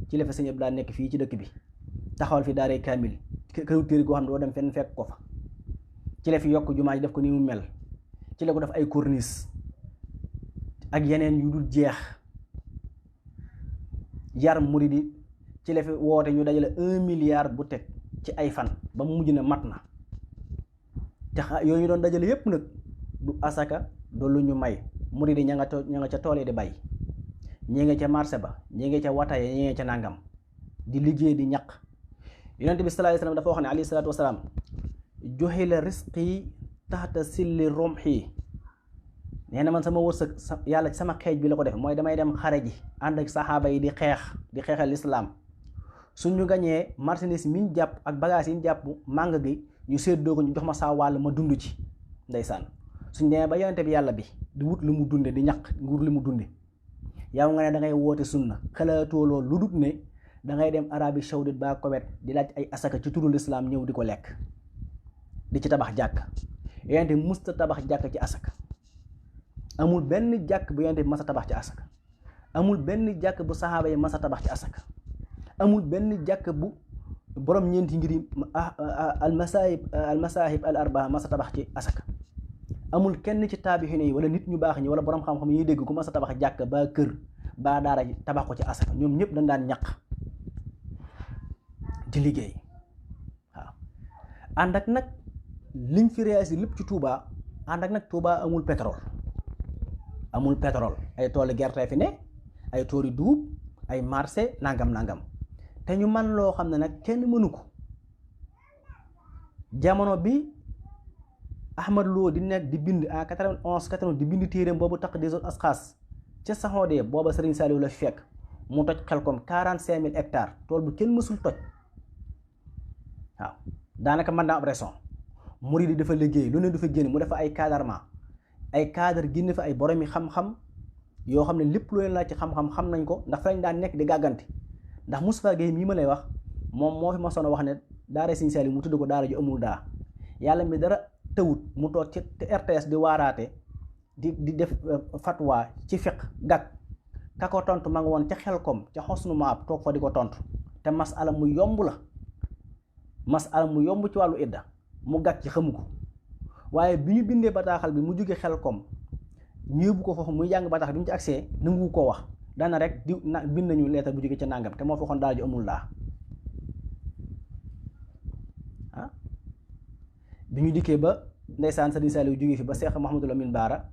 ci la fa Sëñ Abdou nekk fii ci dëkk bi taxawal fi daaray kaamil këru téere goo xam ne doo dem fenn fekk ko fa ci la fi yokk jumaa ji def ko ni mu mel ci la ko def ay corniche ak yeneen yu dul jeex yar muridi ci la fi woote ñu dajale 1 milliard bu teg ci ay fan ba mu mujj na mat na te yooyu ñu doon dajale yépp nag du asaka du lu ñu may muridi ña nga ca tool yi di bay ñi nga ca marché ba ñi nga ca wataye ñi nga ca nàngam di liggéey di ñaq yonent bi sallallahu alayhi wasallam dafa wax ne alayhi salaatu wasalaam juhila risqi taxta silli rumhi nee na man sama wërsëg yàlla ci sama xeej bi la ko def mooy damay dem xare ji ànd ak saxaaba yi di xeexal lislaam suñu gañee marchandise mi ñu jàpp ak bagage yi ñu jàpp màng gi ñu séddoo ko ñu jox ma saa wàll ma dund ci ndeysaan suñ demee ba yonente bi yàlla bi di wut lu mu dunde di ñaq nguur li mu dunde yow nga ne da ngay woote sunna xalaatoo loolu lu dut ne da ngay dem Arabie Saoudite ba Koweït di laaj ay asaka ci turu lislaam ñëw di ko lekk di ci tabax jàkk yonente musta tabax jàkk ci asaka amul benn jàkk bu yonente bi mas a tabax ci asaka amul benn jàkk bu saxaaba yi mas a tabax ci asaka amul benn jàkk bu borom ñeenti ngir almasahib al arbaa mas a tabax ci asaka amul kenn ci taabixiin yi wala nit ñu baax ñi wala borom xam-xam yi dégg ku mas a tabax jàkk ba kër ba daara ji tabax ko ci asaka ñoom ñëpp dañ daan ñaq di liggéey waaw ànd ak nag liñ fi réalisé lépp ci Touba ànd ak nag Touba amul pétrole ay toolu gerte fi ne ay tooli dugub ay marché nangam te ñu man loo xam ne nag kenn mënu ko jamono bi Ahmad Lo di nekk di bind en 91 di bind téeréem boobu Taqdiisul Asxaas ca Saxoodee booba Serigne Saliou la fekk mu toj Xelkom 45 000 hectares tool bu kenn mësul toj waaw daanaka mën naa am raison murid yi dafa liggéey lu ne dafa génn mu dafa ay cadre génn fa ay boromi xam-xam yoo xam ne lépp lu leen laaj ci xam-xam xam nañ ko ndax fa lañ daan nekk di gàgganti ndax Moustapha Guèye mii ma lay wax moom moo fi ma soon a wax ne daara Serigne Saliou mu tudd ko daara ju amul daa yàlla mi dara tëwut mu toog ci RTS di waaraate di def fatwa ci fiq gàgg ka ko tontu ma nga woon ca Xelkom ca Xosnu Maab toog fa di ko tontu te masala mu yomb la masala mu yomb ci wàllu idda mu gàgg ci xamu ko waaye bi ñu bindee bataaxal bi mu jóge Xelkom ñu yóbbu ko foofu muy jàng bataaxal bi mu ci accès nangu koo wax dana rek di bind nañu leetar bu jóge ca nàngam te moo fi waxoon daal ji amul laa ah bi ñu dikkee ba ndeysaan Serigne Saliou jóge fi ba Cheikh Mouhamadou Lamine Bara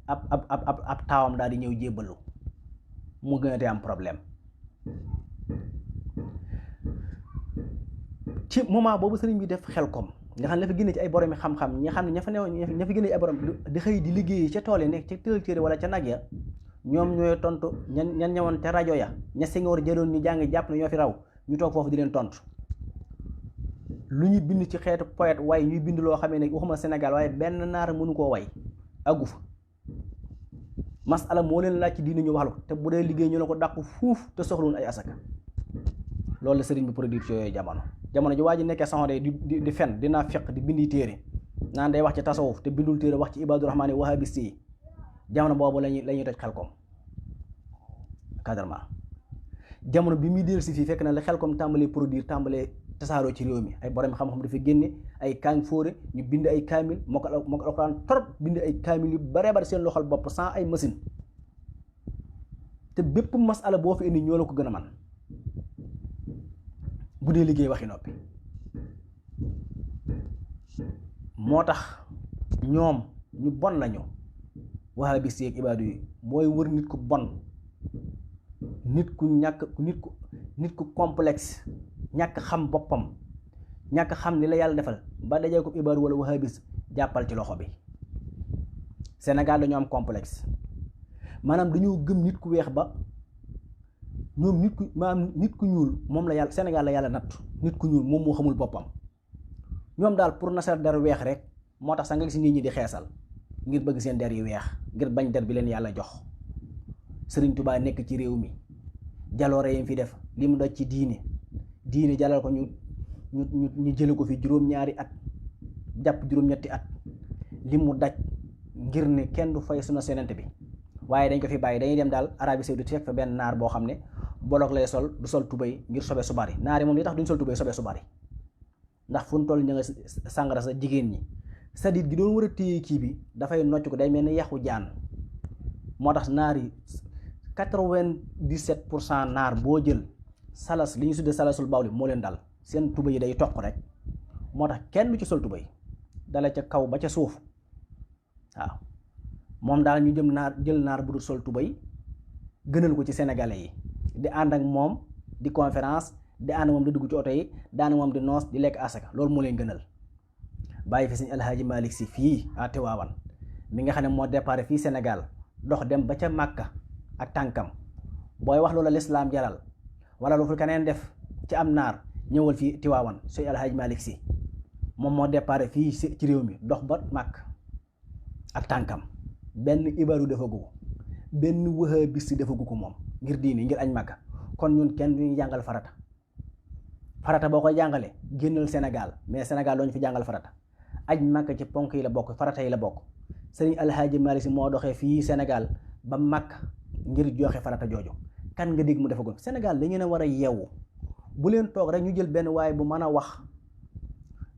ab taawam daal di ñëw jébbalu mu gën a te am problème ci moment boobu sëriñ bi def Xelkom nga xam ne dafa génne ci ay borom yi xam-xam ñi xam ne ña fa génne ay borom di xëy di liggéey ca tool yi nekk ca tëral téere wala ca nag ya ñoom ñooy tontu ñan ñëwoon ca rajo ya ña Senghor jëloon ñu jàng jàpp na ñoo fi raw ñu toog foofu di leen tontu lu ñu bind ci xeetu poète way ñuy bind loo xamee ne waxuma Sénégal waaye benn naar mënu koo way àggu fa masala moo leen laaj ci diine ñu wax la ko te bu dee liggéey ñu la ko dàq fuuf te soxluwul ay asaka loolu la sëriñ bi produit yooyu jamono ji waa ji nekkee saxonde di fen dinaa feq di bindi téere naan day wax ci tasawuf te bindul téere wax ci ibaadu rahmaan yi wahabist yi jamono boobu lañuy toj Xelkom cadrement jamono bi muy dellu si fii fekk na la Xelkom tàmbalee produire tàmbalee tasaaroo ci réew mi ay borom xam-xam dafa génne ay kaañ fóore ñu bind ay kaamil moo ko alxuraan torop bind ay kaamil yu baree bari seen loxol bopp sans ay machine te bépp masala boo fi indi ñoo la ko gën a man bu dee liggéey waxi noppi moo tax ñoom ñu bon lañu wahabis yeeg ibaadu yi mooy wër nit ku bon nit ku ñàkk nit ku complexe ñàkk xam boppam ñàkk xam ni la yàlla defal ba dajee ko ibaadu wala wahabis jàppal ci loxo bi. Sénégal dañoo am complexe maanaam dañoo gëm nit ku weex ba ñoom nit ku ñuul moom la yàlla Sénégal la yàlla nattu nit ku ñuul moom moo xamul boppam ñoom daal pour nasar der weex rek moo tax sax nga gis nit ñi di xeesal ngir bëgg seen der yu weex ngir bañ der bi leen yàlla jox. Sëriñ Tuubaa nekk ci réew mi jaloore yi fi def li mu daj ci diine jalal ko ñu jële ko fi juróom-ñaari at jàpp juróom-ñetti at li mu daj ngir ne kenn du fay sunu senante bi waaye dañ ko fi bàyyi dañuy dem daal Arabie Saoudite fekk fa benn naar boo xam ne bolok lay sol du sol tubéy ngir sobe su bari naar yi moom li tax duñ sol tubéy sobe su bari ndax fu ñu toll ñu nga sàngara sa jigéen ñi sadit gi doon war a téye kii bi dafay nocc ko day mel ni yaxu jaan moo tax naar yi 97% naar boo jël salas li ñu tuddee salasul bawli moo leen dal seen tubéy yi day toq rek moo tax kenn du ci sol tubéy dala ca kaw ba ca suuf waaw moom daal ñu jël naar bu dul sol tubéy gënal ko ci sénégalais yi di ànd ak moom di conférence di ànd moom di dugg ci oto yi daana moom di noos di lekk asaka loolu moo leen gënal bàyyi fi sëñ Alhaaji Malick Si fii à Tiwaawan mi nga xam ne moo départ fii Sénégal dox dem ba ca Màkka ak tànkam booy wax loola lislaam jaral wala lu fi keneen def ci am naar ñëwal fii Tiwaawan sëñ Alhaaji Malick Si moom moo départ fii ci réew mi dox ba Màkk ak tànkam benn ibaadu defagu ko benn wahabis defagu ko moom ngir diini ngir añ Màkka kon ñun kenn duñu jàngal farata boo koy jàngalee génnal Sénégal mais Sénégal doo ñu fi jàngal farata aj Màkka ci ponk yi la bokk farata yi la bokk sëriñ Alhaaji Malick Si moo doxee fii Sénégal ba Màkka ngir joxe farata jooju kan nga dégg mu defagul Sénégal dañu ne war a yeewu bu leen toog rek ñu jël benn waaye bu mën a wax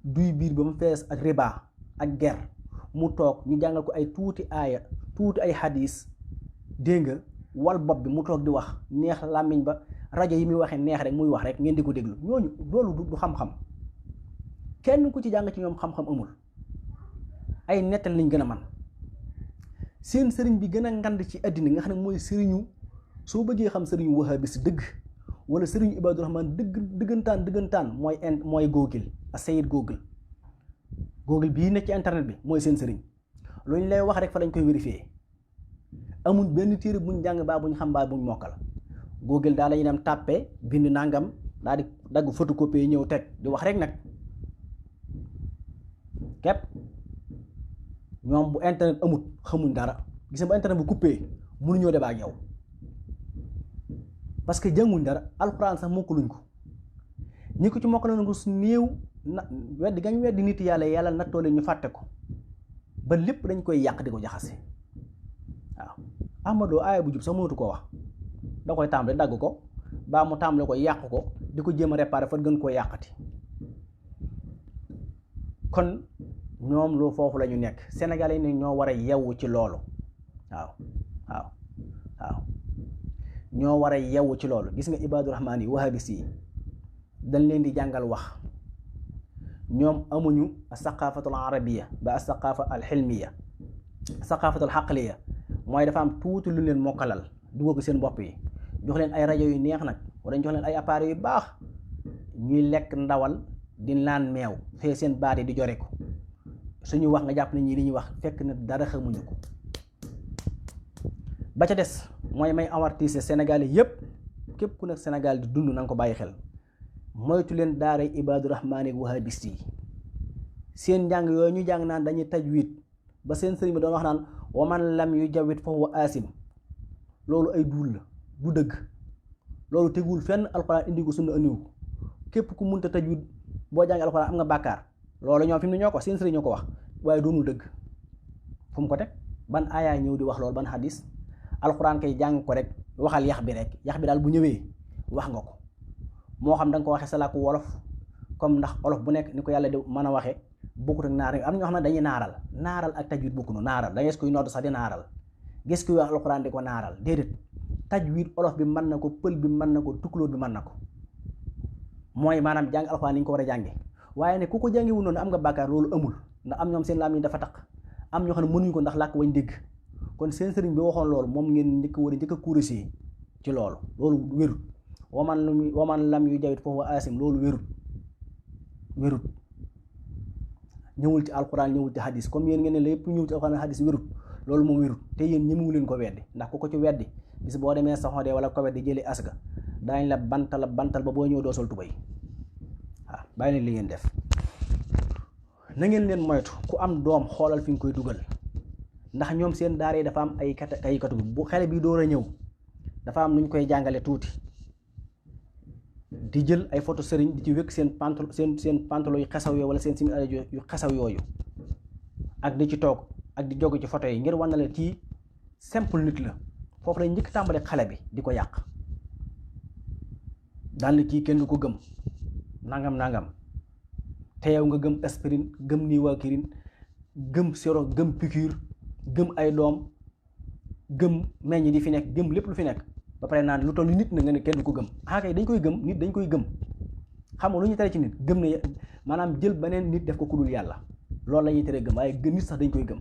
duy biir ba mu fees ak riba ak ger mu toog ñu jàngal ko ay tuuti aaya tuuti ay hadis dégg nga wal bopp bi mu toog di wax neex làmmiñ ba rajo yi muy waxee neex rek muy wax rek ngeen di ko déglu ñooñu loolu du xam-xam kenn ku ci jàng ci ñoom xam-xam amul ay nettal lañ gën a man seen sëriñ bi gën a ngand ci àddina nga xam ne mooy sëriñu soo bëggee xam sëriñu wahabis dëgg wala sëriñu Ibaadu Rahmaan dëggantaan mooy Google a sayid Google bii nekk ci internet bi mooy seen sëriñ lu ñu lay wax rek fa lañ koy vérifier amul benn téere buñ jàng baa buñ xam baa buñ mokkal Google daal lañuy dem tàppe bind nangam daal di dagg photocopie ñëw teg di wax rek nag képp ñoom bu internet amut xamuñ dara gis nga bu internet bu coupé mënuñoo débat ak yow parce que jànguñ dara alxuraan sax mokkaluñ ko ñi ko ci mokkaloon ko su néew na weddi gañ weddi nit yàlla nattoo leen ñu fàtte ko ba lépp dañ koy yàq di ko jaxase waaw Amadou aaya bu jub sax mënatu koo wax da koy tàmbale dagg ko baa mu tàmbale ko yàq ko di ko jéem a réparer fa gën koo yàqati kon ñoom lu foofu la ñu nekk Sénégalais yi ne ñoo war a yewwu ci loolu waaw ñoo war a yewwu ci loolu gis nga Ibaadu Rahmaan yi wahabis yi dañ leen di jàngal wax ñoom amuñu as-saqaafatul arabiyya ba as-saqaafa al-hilmiyya saqaafatul aqliyya mooy dafa am tuuti lu leen mokkalal dugal ko seen bopp yi jox leen ay rajo yu neex nag wala jox leen ay appareils yu baax ñuy lekk ndawal di naan meew fee seen baat yi di jore ko suñu wax nga jàpp ne ñii li ñuy wax fekk na dara xamuñu ko ba ca des mooy may awartise Sénégal yépp képp ku nekk Sénégal di dund na nga ko bàyyi xel moytu leen daaray Ibaadu Rahmaan ak wahabist yi seen njàng yooyu ñu jàng naan dañuy tajwid ba seen sëriñ bi doon wax naan wa man lam yu jawwid fa huwa asim loolu ay duul la du dëgg loolu tegul fenn alxuraan indi ko sunna andiwu ko képp ku munta tajwid boo jàng alxuraan am nga bàkkaar loolu ñoom fi mu ne ñoo ko seen sëriñ ñoo ko wax waaye doonul dëgg. fu mu ko teg ban aayaa ñëw di wax loolu ban xadis? alxuraan kay jàng ko rek waxal yax bi rek, yax bi daal bu ñëwee wax nga ko, moo xam da nga ko waxee sa làkku wolof comme ndax olof bu nekk ni ko yàlla di mën a waxee bokkut ak naar am ñoo xam ne dañuy naaral ak tajwid bokkunu. naaral da ngay gis kuy nodd sax di naaral, gis kuy wax alxuraan di ko naaral, déedéet. tajwid olof bi mën na ko, pël bi mën na ko, tukulóor bi mën na ko, mooy maanaam jàng alxuraan ni ñu ko war a jànge. waaye ne ku ko jàngewul noonu am nga bàkkaar, loolu amul. ndax am ñoom seen laam yi dafa taq, am ñoo xam ne mënuñu ko ndax làkk wañ dégg. kon seen sëriñ bi waxoon loolu moom ngeen njëkk a kurési ci loolu wérut. waman lam yu jawit foofu asim, loolu wérut ñëwul ci alxuraan, ñëwul ci hadis. comme yéen ngeen ne lépp ñëwul ci alxuraan hadis wérut, loolu moom wérut. te yéen ñemewu leen ko weddi, ndax ku ko ci weddi bis boo demee saxodee wala ko weddi jëli asga daañ la bantal ba boo ñëw doo sol tubay. waaw bàyyi leen li ngeen def. na ngeen leen moytu ku am doom xoolal fi nga koy dugal, ndax ñoom seen daara yi dafa am ay catégorie. bu xale bi door a ñëw dafa am nu ñu koy jàngale tuuti, di jël ay photo sëriñ di ci wékk seen pantalon yu xesaw yooyu wala seen simi yu xesaw yooyu, ak di ci toog ak di jog ci photo yi ngir wan na la kii simple nit la. foofu lay njëkk tàmbale xale bi di ko yàq, daal ni kii kenn du ko gëm nangam te yow nga gëm aspirine, gëm niwaakirin, gëm siro, gëm piqûre, gëm ay doom, gëm meññ di fi nekk, gëm lépp lu fi nekk, ba pare naan lu toll nit na nga ne kenn du ko gëm. kay dañ koy gëm, nit dañ koy gëm. xam nga lu ñu tere ci nit gëm ne, maanaam jël beneen nit def ko kudul yàlla, loolu la ñuy tere gëm. waaye nit sax dañ koy gëm.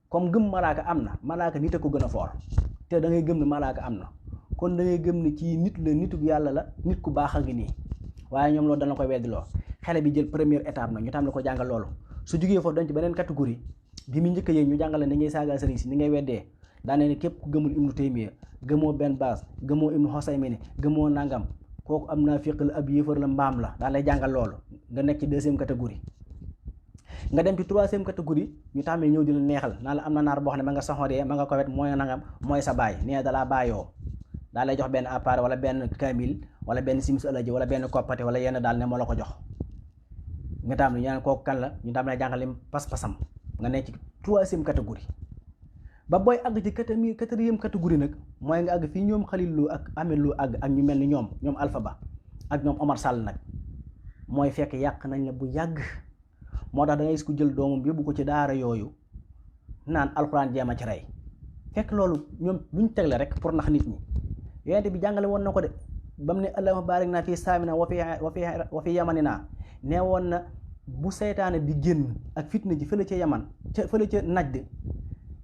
comme gëm malaaka am na, malaaka nit a ko gën a foor, te da ngay gëm ne malaaka am na, kon da ngay gëm ne kii nit la, nitu yàlla la, nit ku baax a ngi nii. waaye ñoom loolu dana koy weddi loo. xale bi jël première étape nag ñu tam la ko jàngal loolu. su jugee foofu dañ ci beneen catégorie bi mu njëkk yéeg ñu jàngale ni ngay saaga sëriñ si, ni ngay weddee. daane ne képp ku gëmul ibnu taymiya, gëmoo benn baas, gëmoo ibnu xosaymi, gëmoo nangam, kooku am naa fiq la, ab yéefar la, mbaam la. daan lay jàngal loolu nga nekk ci deuxième catégorie. nga dem ci troisième catégorie ñu tàmmee ñëw di la neexal naa la am na naar boo xam ne ma nga saxodee, ma nga ko wet, mooy nangam, mooy sa baay, nee dalaa baayoo. daa lay jox benn appareil wala benn kamil wala benn simis alaji wala benn koppate wala yenn daal ne moo la ko jox. nga taam ne ñu naan kooku kan la, ñu tam lay jàngale pas-pasam. nga nekk ci troisième catégorie. ba booy àgg ci quatrième catégorie nag mooy nga àgg fii ñoom Xalil Lo ak Amel Lo àgg ak ñu mel ni ñoom Alpha Ba ak ñoom Omar Sall nag, mooy fekk yàq nañ la bu yàgg. moo tax da ngay gis ku jël doomam yóbbu ko ci daara yooyu naan alxuraan jéem a ci rey, fekk loolu ñoom luñ tegle rek pour nax nit ñi. yonent bi jàngale woon na ko de ba mu ne allahumma barik naa fii saamina wa fi yamanina, nee woon na bu seytaane di génn ak fitna ji fële ca yaman fële ca Najd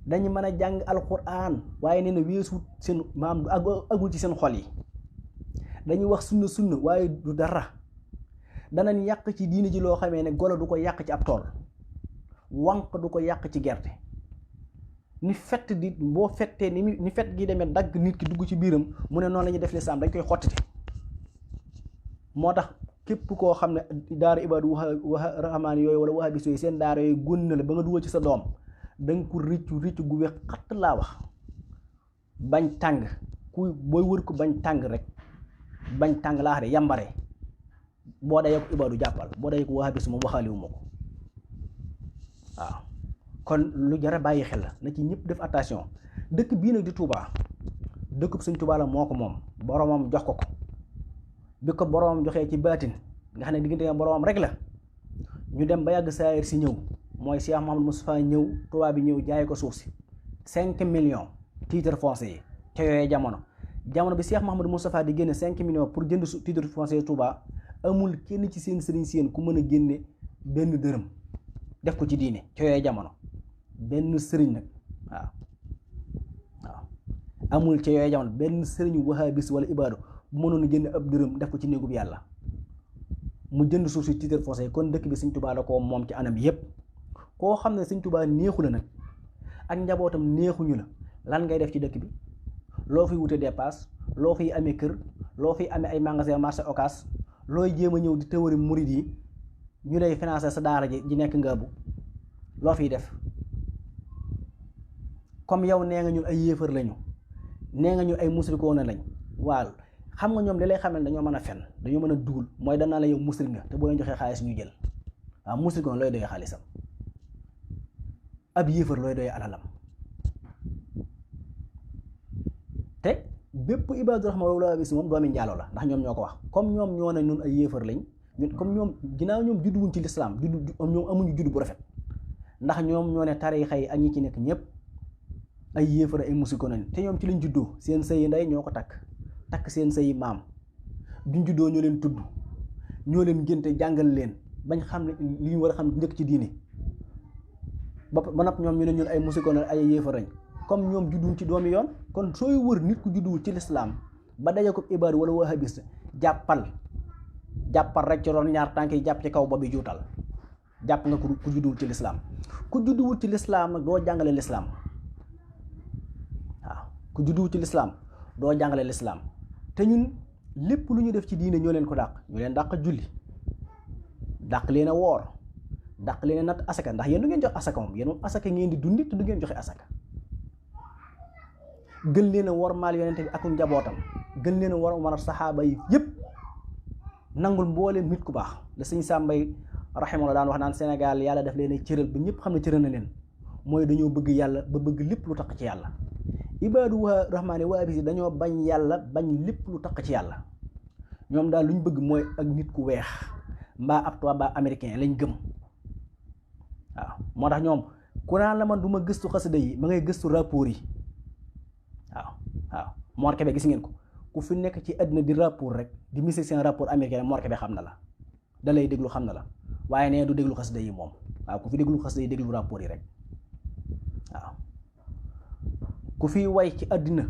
dañu mën a jàng alxuraan, waaye nee na weesu seen maam agul ci seen xol yi. dañuy wax sunna waaye du dara. danañ yàq ci diine ji loo xamee ne golo du ko yàq ci ab tool, wànq du ko yàq ci gerte. ni fett di boo fettee ni fett gi demee dagg nit ki dugg ci biiram, mu ne noonu la ñuy def lislaam, dañ koy xottite. moo tax képp koo xam ne daara ibaadu rahmaan yooyu wala wahabis yooyu seen daara yooyu gónn na la ba nga dugal ci sa doom, danga ko riccu gu weex xatt laa wax. bañ tàng ku booy wër ko bañ tàng rek, bañ tàng laa wax de yambare. boo dayee ko ibaadu jàppal, boo dayee ko wahabis moom waxaaliwu ko. waaw kon lu jar a bàyyi xel la, na ci ñëpp def attention. dëkk bii nag di Touba, dëkkub Sëñ Touba la, moo ko moom, boromam jox ko bi ko boromam joxee ci baatin nga xam ne diggante nga boromam rek la. ñu dem ba yàgg saayir si ñëw, mooy Cheikh Mouhamadou Moustapha ñëw, Touba bi ñëw jaay ko suuf si 5 millions titre foncier yi te yooyee jamono bi Cheikh Mouhamadou Moustapha di génne 5 millions pour jënd titre foncier Touba, amul kenn ci seen sëriñ seen ku mën a génne benn dërëm def ko ci diine te yooyee jamono. benn sëriñ nag waaw amul ca yooyu jamono benn sëriñu wahabis wala ibaadu bu mënoon génn ab dërëm def ko ci néegub yàlla mu jënd suuf si titre foncier. kon dëkk bi Sëñ Tuubaa da ko moom ci anam yépp. koo xam ne Sëñ Tuubaa neexu la nag ak njabootam neexuñu la, lan ngay def ci dëkk bi? loo fiy wute dépasse, loo fiy amee kër, loo fiy amee ay magasin marché Ocass, looy jéem a ñëw di tëwari murid yi ñu lay financer sa daara ji nekk Ngaabu, loo fiy def? comme yow nee nga ñun ay yéefar lañu, nee nga ñun ay musrikoona lañ, waaw xam nga ñoom li lay xamal dañoo mën a fen, dañoo mën a dugul, mooy danaa la yow musrik nga te boo leen joxee xaalis ñu jël. waaw musrikoon looy doyee xaalisam? ab yéefar looy doy alalam te bépp ibaadu rahmaan wala waa bis moom doomi njaaloo la ndax ñoom ñoo ko wax comme ñoom ñoo ne ñun ay yéefar lañ ñun comme ñoom ginnaaw ñoom judduwuñ ci lislaam ñoom amuñu judd bu rafet ndax ñoom ñoo ne tariixa yi ak ñi ci nekk ñëpp ay yéefar ay musiko nañ te ñoom ci lañ juddoo seen sëyi ndey ñoo ko takk seen sëyi maam duñ juddoo ñoo leen tudd ñoo leen génte jàngal leen bañ xam ne li ñu war a xam njëkk ci diine ba nopp ñoom ñu ne ñun ay musiko nañ ay yéefar lañ comme ñoom judduwuñ ci doomi yoon kon sooy wër nit ku judduwul ci lislaam ba daje ko ibaadu wala wahabiste jàppal rek ci ron ñaar tànk yi jàpp ci kaw ba bi juutal jàpp nga ku judduwul ci lislaam ku judduwul ci lislaam nag doo jàngale lislaam waaw ku judduwul ci lislaam doo jàngale lislaam te ñun lépp lu ñu def ci diine ñoo leen ko dàq ñoo leen dàq julli dàq leen a woor dàq leen a natt asaka ndax yéen du ngeen jox asaka moom yéen moom asaka ngeen di dundi te du ngeen joxe asaka gën leen a wormaal yonente bi ak njabootam gën leen a wormaal saxaaba yi yëpp nangul mbooleem nit ku baax la sëñ Sàmbay rahimahullah daan wax naan Sénégal yàlla daf leen a cëral ba ñëpp xam ne cëral na leen mooy dañoo bëgg yàlla ba bëgg lépp lu taq ci yàlla ibaadu waa rahmaani waa abisi dañoo bañ yàlla bañ lépp lu taq ci yàlla ñoom daal lu ñu bëgg mooy ak nit ku weex mbaa ab tubaab mbaa américain lañ gëm waaw moo tax ñoom ku naan la man du ma gëstu xasida yi ma ngay gëstu rapport yi waaw Mor Kébé gis ngeen ko ku fi nekk ci àddina di rapport rek di misir seen rapport américain Mor Kébé xam na la da lay déglu xam na la waaye nee du déglu xasida yi moom waaw ku fi déglu xasida yi déglu rapport yi rek waaw ku fi way ci àddina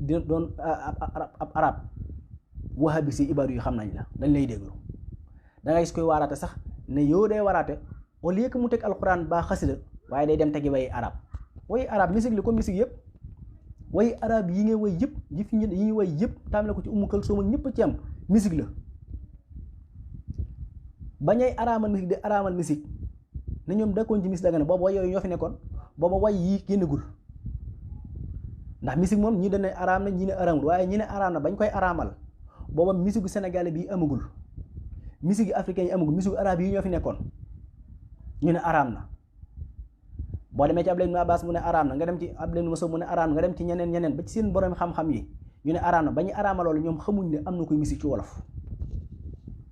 di doon ab arab wahabi si ibaadu yi xam nañ la dañ lay déglu da ngay gis koy waaraate sax ne yow day waraate au lieu que mu teg alxuraan baa xasida waaye day dem tegi way arab musique li ko musique yëpp way arab yi ngay way yëpp yi fi yi ñuy way yëpp taamale ko ci Umu Kalsum ak ñëpp ci am musique la bañay araamal musique di araamal musique ne ñoom dakkoon ci musique daga ne boobu way yooyu ñoo fi nekkoon booba way yi génnagul ndax musique moom ñi dane araam na ñi ne araamul waaye ñi ne araam na bañ koy araamal booba musique gu sénégalais bi amagul musique yi africain yi amagul musique arab yi ñoo fi nekkoon ñu ne araam na boo demee ci Abdullah ibn Abbas mu ne araam na nga dem ci Abdullah ibn Mas'ud mu ne araam na nga dem ci ñeneen ba ci seen borom xam-xam yi ñu ne araam na ba ñu araama loolu ñoom xamuñ ne am na koy musique ci wolof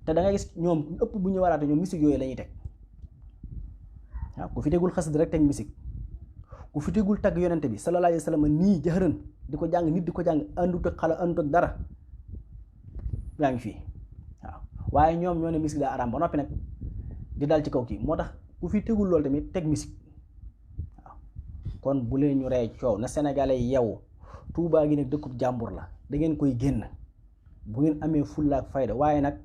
te da ngay gis ñoom ëpp bu ñu waraate ñoom musique yooyu la ñuy teg waaw ku fi tegul xasida rek teg musique ku fi tegul tagg yonente bi sallallahu alayhi wa sallam nii jëxërën di ko jàng nit di ko jàng àndut ak xala àndut ak dara yaa ngi fii waaw waaye ñoom ñoo ne musique daa araam ba noppi nag di dal ci kaw kii moo tax ku fi tegul loolu tamit teg musique kon bu leen ñu rey coow na sénégalais yeewu Tuubaa gi nag dëkkub jàmbur la da ngeen koy génn bu ngeen amee fulla ak fayda waaye nag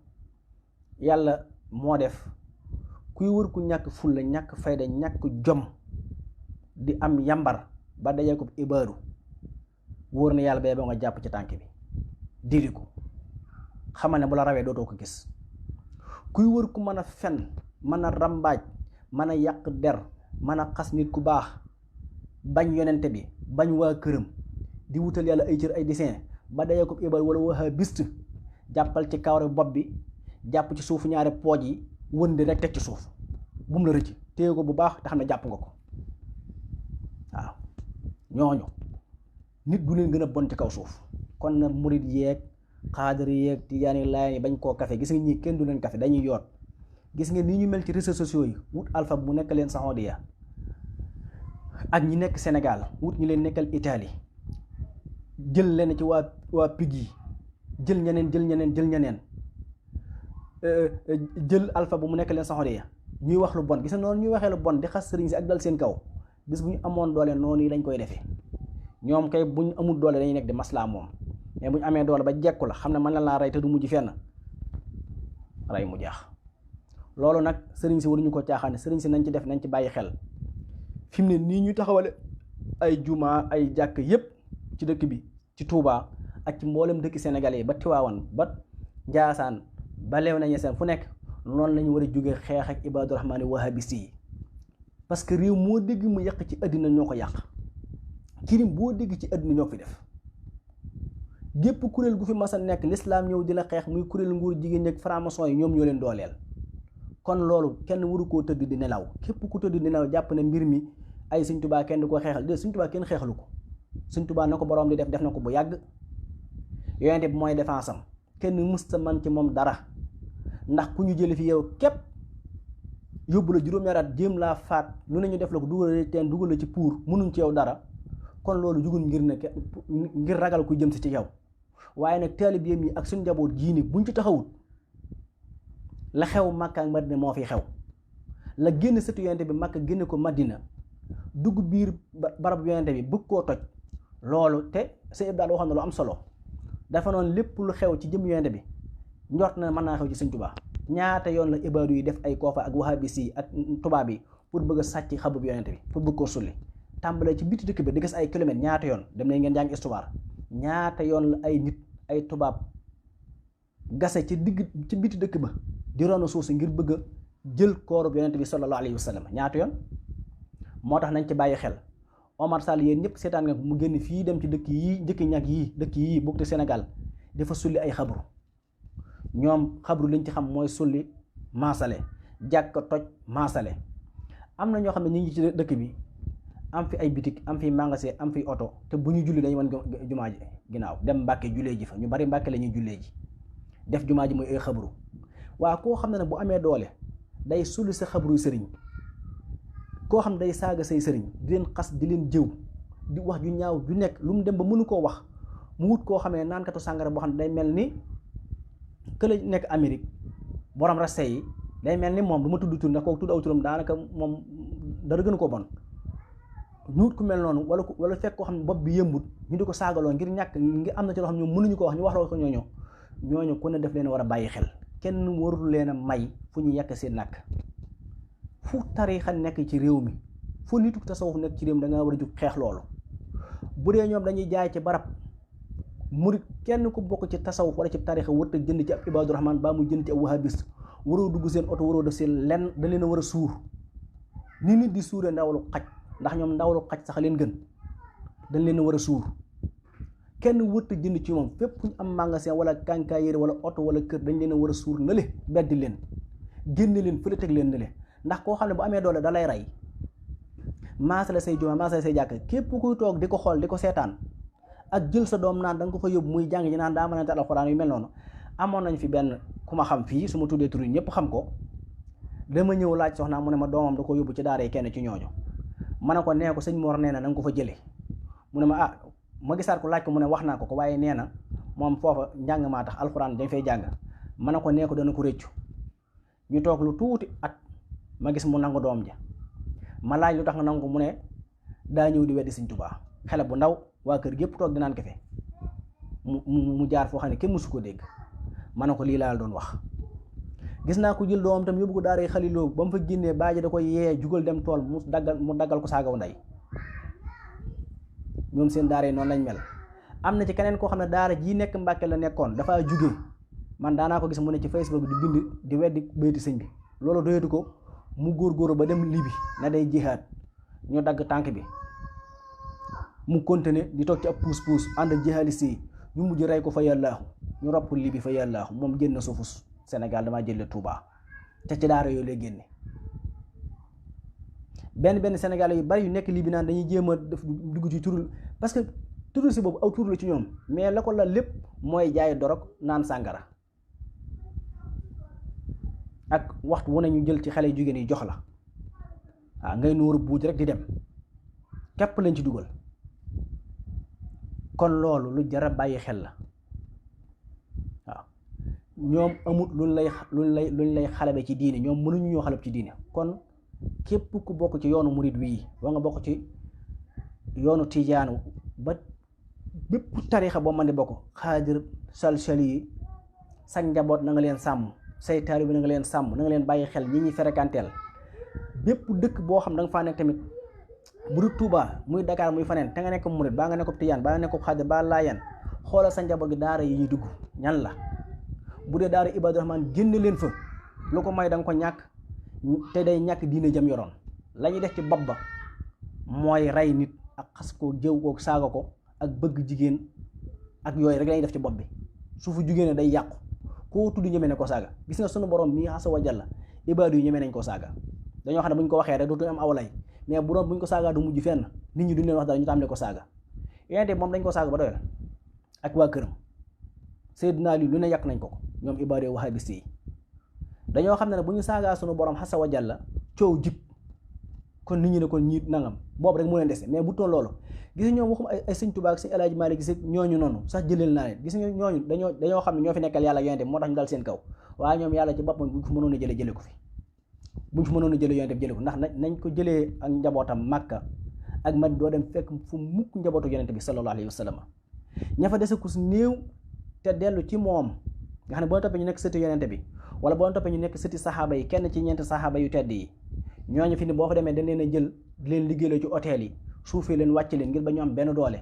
yàlla moo def kuy wër ku ñàkk fulla ñàkk fayda ñàkk jom di am yambar ba dajee ko ibaadu wóor na yàlla ba nga jàpp ci tànk bi diri ko xamal ne bu la rawee dootoo ko gis kuy wër ku mën a fen mën a rambaaj mën a yàq der mën a xas nit ku baax bañ yonente bi bañ waa këram di wutal yàlla ay cër ay dessin ba dayee ko ibaadu wala wahabiste jàppal ci kawre bopp bi jàpp ci suufu ñaari pooj yi wëndi rek teg ci suuf bu mu la rëcc téye ko bu baax te xam ne jàpp nga ko waaw ñooñu nit du leen gën a bon ci kaw suuf kon na murit yeeg xaadir yeeg tijaani laay yi bañ koo kafe gis nga ñii kenn du leen kafe dañuy yoot gis nga ni ñu mel ci réseaux sociaux yi wut alpha mu nekk leen Saoudia ak ñi nekk Sénégal wut ñu leen nekkal Italie jël leen ci waa pig yi jël ñeneen jël alpha bu mu nekk leen Saoudia ñuy wax lu bon gis nga noonu ñuy waxee lu bon di xas sëriñ si ak dal seen kaw bis bu ñu amoon doole noonu yi lañ koy defee ñoom kay buñ amul doole dañuy nekk di maslaa moom mais bu ñu amee doole ba jekku la xam ne man la laa rey te du mujj fenn rey mu jaax loolu nag sëriñ si waruñu ko caaxaane sëriñ si nañ ci def nañ ci bàyyi xel fi mu ne nii ñu taxawale ay juma ay jàkk yépp ci dëkk bi ci Touba ak ci mboolem dëkki sénégalais yi ba Tiwaawan ba Njaasaan ba Léona Niassène fu nekk noonu la ñu war a jógee xeex ak ibaadu rahmaani wahabisi yi parce que réew moo dégg mu yàq ci àddina ñoo ko yàq kirim boo dégg ci àddina ñoo fi def gépp kuréel gu fi mas a nekk lislaam ñëw di la xeex muy kuréel nguur jigéen ñi ak franc-maçon yi ñoom ñoo leen dooleel kon loolu kenn waru koo tëdd di nelaw képp ku tëdd di nelaw jàpp ne mbir mi ay Sëñ Tuubaa kenn du ko xeexal de Sëñ Tuubaa kenn xeexalu ko. Sëñ Tuubaa na ko boroom di def na ko bu yàgg. yonent bi mooy défense am kenn musta man ci moom dara ndax ku ñu jële fi yow képp yóbbu la juróom-ñaari at jéem laa faat lu ne ñu def la ko dugal teen dugal la ci puur mënuñ ci yow dara kon loolu jugul ngir ragal ku jëm si ci yow. waaye nag taalibeem yi ak suñ njaboot gii ni buñ ci taxawut la xew Makka ak Madina moo fi xew. la génn sëtu yonent bi Makka génne ko Madina dugg biir barab yonent bi bëgg koo toj loolu te sëñ Abdou waxoon na lu am solo dafa noonu lépp lu xew ci jëm yonent bi njort na mën naa xew ci Sëñ Tuubaa. ñaata yoon la ibaadu yi def ay koofa ak wahabis yi ak tubaab yi pour bëgg a sàcc xabub yonent bi pour bëgg koo sulli tàmbalee ci biti dëkk bi di gis ay kilomètres ñaata yoon dem nañ ngeen jàng histoire ñaata yoon la ay nit ay tubaab gase ci biti dëkk ba di ronu suuf si ngir bëgg a jël koorub yonent bi sallallahu alayhi wa sallam ñaata yoon. moo tax nañ ci bàyyi xel Omar Sall yéen ñëpp seetaan nga mu génn fii dem ci dëkk yii njëkki ñag yii dëkk yii bokk te Sénégal dafa sulli ay xabru. ñoom xabru liñ ci xam mooy sulli maasale jàkka toj maasale. am na ñoo xam ne ñu ngi ci dëkk bi am fi ay bitik am fi magasin am fi oto te bu ñu julli dañu wan jumaa ji ginnaaw dem Mbàkke jullee ji fa ñu bari Mbàkke la ñuy jullee ji def jumaa ji mooy ay xabru. waa koo xam ne bu amee doole day sulli sa xabruy sëriñ koo xam ne day saaga say sëriñ di leen xas di leen jëw di wax ju ñaaw ju nekk lu mu dem ba mënu koo wax mu wut koo xam ne naankatu sàngara boo xam ne day mel ni kële nekk Amérique borom raste yi day mel ni moom du ma tudd tur ndax kooku tudd aw turam daanaka moom dara gënu ko bon ñu wut ku mel noonu wala fekk koo xam ne bopp bi yëmbut ñu di ko saagaloo ngir ñàkk ngir am na ci loo xam ne ñoom mënuñu ko wax ñu wax la ko ñooñu ku ne def leen war a bàyyi xel kenn warul leen a may fu ñu yàq seen nàkk fu tariixa nekk ci réew mi fu nitu tasawuf nekk ci réew mi da ngaa war a jug xeex loolu. bu dee ñoom dañuy jaay ci barab murit kenn ku bokk ci tasawuf wala ci tariixa warut a jënd ci ab ibaadu rahmaan baa mu jënd ci ab wahabist waroo dugg seen oto waroo def seen lenn da leen a war a suur ni nit di suuree ndawlu xaj ndax ñoom ndawlu xaj sax leen gën dañ leen a war a suur. kenn warut a jënd ci moom fépp fu ñu am magasin wala kànkaay yére wala oto wala kër dañ leen a war a suur na le beddi leen génne leen fële teg leen na le ndax koo xam ne bu amee doole da lay rey maasale say jumaa maasale say jàkk képp kuy toog di ko xool di ko seetaan ak jël sa doom naan da nga ko fa yóbbu muy jàng ji naan daa mën a tal alxuraan yu mel noonu. amoon nañ fi benn ku ma xam fii su ma tuddee tur yi ñëpp xam ko dama ñëw laaj soxna mu ne ma doomam da ko yóbbu ci daara yi kenn ci ñooñu ma ne ko nee ko sëñ Mor nee na da nga ko fa jëlee mu ne ma ma gisaat ko laaj ko mu ne wax naa ko waaye nee na moom foofa njàng maa tax alxuraan dañ fay jàng ma ne ko nee ko dana ko rëccu. ñu toog lu tuuti at ma gis mu nangu doom ja ma laaj lu tax nga nangu mu ne daa ñëw di weddi Sëñ Tuubaa xale bu ndaw waa kër gépp toog di naan kafe mu jaar foo xam ne kenn mësu ko dégg. ma ne ko lii laa doon wax. gis naa ko jël doomam tam yóbbu ko daaray Xaliloo ba mu fa génnee baaji da ko yee jugal dem tool mu daggal ko saagaw ndey. ñoom seen daara yi noonu lañ mel. am na ci keneen koo xam ne daara jii nekk Mbàkke la nekkoon dafaa jugee man daanaa ko gis mu ne ci Facebook di bind di weddi bayti sëñ bi loolu doyatu ko mu góorgóorlu ba dem Libi na day jihaad ñu dagg tànk bi mu continuer di toog ci ab puus ànd ak jihadiste yi ñu mujj rey ko fa yàllaahu ñu ropp Libi fa yàllaahu moom génn suufu Sénégal damaa jële Touba te ci daara yooyu lay génne. benn Sénégal yu bari yu nekk Libi naan dañuy jéem a def dugg ci turul parce que turul si boobu aw tur la ci ñoom mais la ko la lépp mooy jaay dorog naan sàngara ak waxtu wu ne ñu jël ci xale yu jigéen yi jox la waaw ngay nuuru buuj rek di dem képp lañ ci dugal. kon loolu lu jar a bàyyi xel la waaw ñoom amut luñ lay xalabe ci diine ñoom mënuñu ñoo xalab ci diine. kon képp ku bokk ci yoonu murid wii wa nga bokk ci yoonu tijaanu ba bépp tariixa boo mën di bokk xaadir salsali yi sa njaboot na nga leen sàmm say taalibe bi na nga leen sàmm na nga leen bàyyi xel ñi ñuy ferekanteel. bépp dëkk boo xam da nga faa nekk tamit bu dul Touba muy Dakar muy faneen te nga nekk murid baa nga nekk tijaan baa nga nekk xaadir baa laayeen xoolal sa njaboot gi daara yi ñuy dugg ñan la. bu dee daara Ibaadu Rahmaan génn leen fa lu ko may da nga ko ñàkk te day ñàkk diine jëm yoroon. la ñuy def ci bopp ba mooy rey nit ak xas ko jëw ko saaga ko ak bëgg jigéen ak yooyu rek la ñuy def ci bopp bi su fu jigéen day yàqu koo tudd ñeme ne ko saaga. gis nga sunu borom mii asa wa jalla ibaadu yi ñeme nañ ko saaga dañoo xam ne bu ñu ko waxee rek dootuñu am awlay mais bu doon buñ ko saagaa du mujj fenn nit ñi duñ leen wax dara ñu tàmbalee ko saaga yonent bi moom dañ ko saaga ba doyal ak waa këram Seydina Ali lu ne yàq nañ ko ñoom ibaade wahabiste yi dañoo xam ne bu ñu saagaa sunu borom xasa wa jalla coow jib kon nit ñi ne kon ñii nangam boobu rek moo leen dese mais bu toon loolu gis ñoom waxum ay sëñ Tuubaa ak sëñ El Hadj Malick gis ñooñu noonu sax jëleel naa leen gis nga ñooñu dañoo xam ne ñoo fi nekkal yàlla yonent bi moo tax ñu dal seen kaw waaye ñoom yàlla ci boppam buñ ko mënoon a jëlee ko fi buñ fi mënoon a jëlee yonent bi jëlee ko ndax nañ ko jëlee ak njabootam Makka ak man doo dem fekk fu mukk njabootu yonent bi sallallahu alayhi wa sallam ña fa dese ku si néew te dellu ci moom nga xam ne boo toppee ñu nekk sëti yonent bi wala boo toppee ñu nekk sëti saxaaba yi kenn ci ñeenti saxaaba yu tedd yi ñooñu fi ni boo fa demee dañ leen a jël leen liggéeyloo ci hôtel yi suufee leen wàcc leen ngir ba ñu am benn doole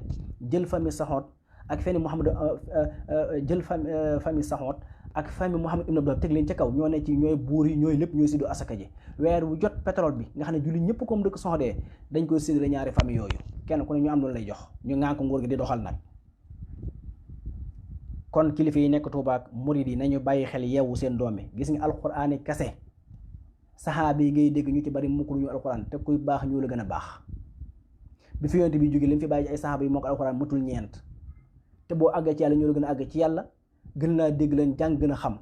jël famille saxoot ak fenn Muhammad jël famille saxoot ak famille Muhammad ibn Abdullah teg leen ca kaw ñoo ne ci ñooy buur yi ñooy lépp ñooy siddu asaka ji weer wu jot pétrole bi nga xam ne julli ñëpp comme dëkk soxdee dañ koy séddale ñaari famille yooyu kenn ku ne ñu am loolu lay jox ñu ŋànk nguur gi di doxal nag kon kilifa yi nekk Tuubaa ak murid yi nañu bàyyi xel yeewu seen doom yi gis nga alxuraani kase saxaaba yi ngay dégg ñu ci bari mukk ñu alxuraan te kuy baax ñu la gën a baax bi fi yonent bi jógee li mu fi bàyyi ay saxaaba yi moo ko alxuraan matul ñeent te boo àggee ci yàlla ñoo la gën a àgg ci yàlla gën laa dégg leen jàng gën a xam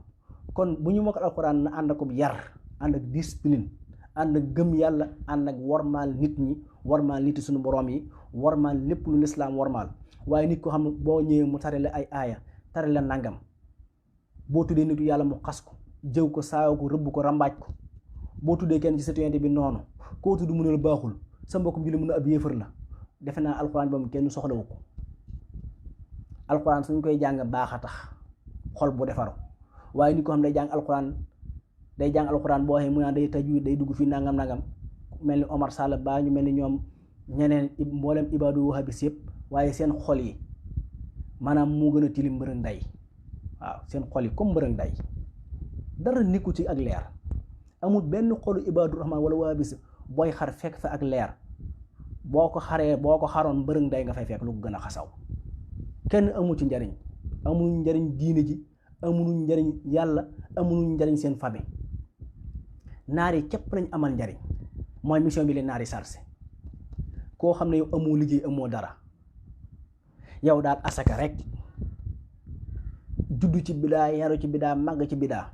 kon bu ñu mokkal alxuraan na ànd ak yar ànd ak discipline ànd ak gëm yàlla ànd ak wormaal nit ñi wormaal nit suñu borom yi wormaal lépp lu lislaam wormaal waaye nit ko xam ne boo ñëwee mu tare la ay aaya tare la nangam boo tuddee nitu yàlla mu xas ko jëw ko saaw ko rëbb ko rambaaj ko boo tuddee kenn ci sëtu yonent bi noonu koo tudd mu ne la baaxul sa mbokkum julli mu ne ab yéefar la defe naa alxuraan ba mu kenn soxlawu ko alxuraan suñ koy jàng baax a tax xol bu defaru waaye nit ko xam day jàng alxuraan boo waxee mu naan day taju day dugg fii nangam mel ni Omar Sall ba ñu mel ni ñoom ñeneen mboolem ibaadu wahabis yëpp waaye seen xol yi maanaam moo gën a tilim mbërëg nday waaw seen xol yi comme mbërëg nday dara nikku ci ak leer amul benn xolu ibaadu rahmaan wala wahabis booy xar fekk fa ak leer boo ko xaroon mbërëg nday nga fay fekk lu ko gën a xasaw kenn amul ci njariñ amul njariñ diine ji amul njariñ yàlla amul njariñ seen famille naar yi képp lañ amal njariñ mooy mission bi leen naar yi sarse koo xam ne yow amoo liggéey amoo dara yow daal asaka rek juddu ci bidaa yaru ci bidaa màgg ci bidaa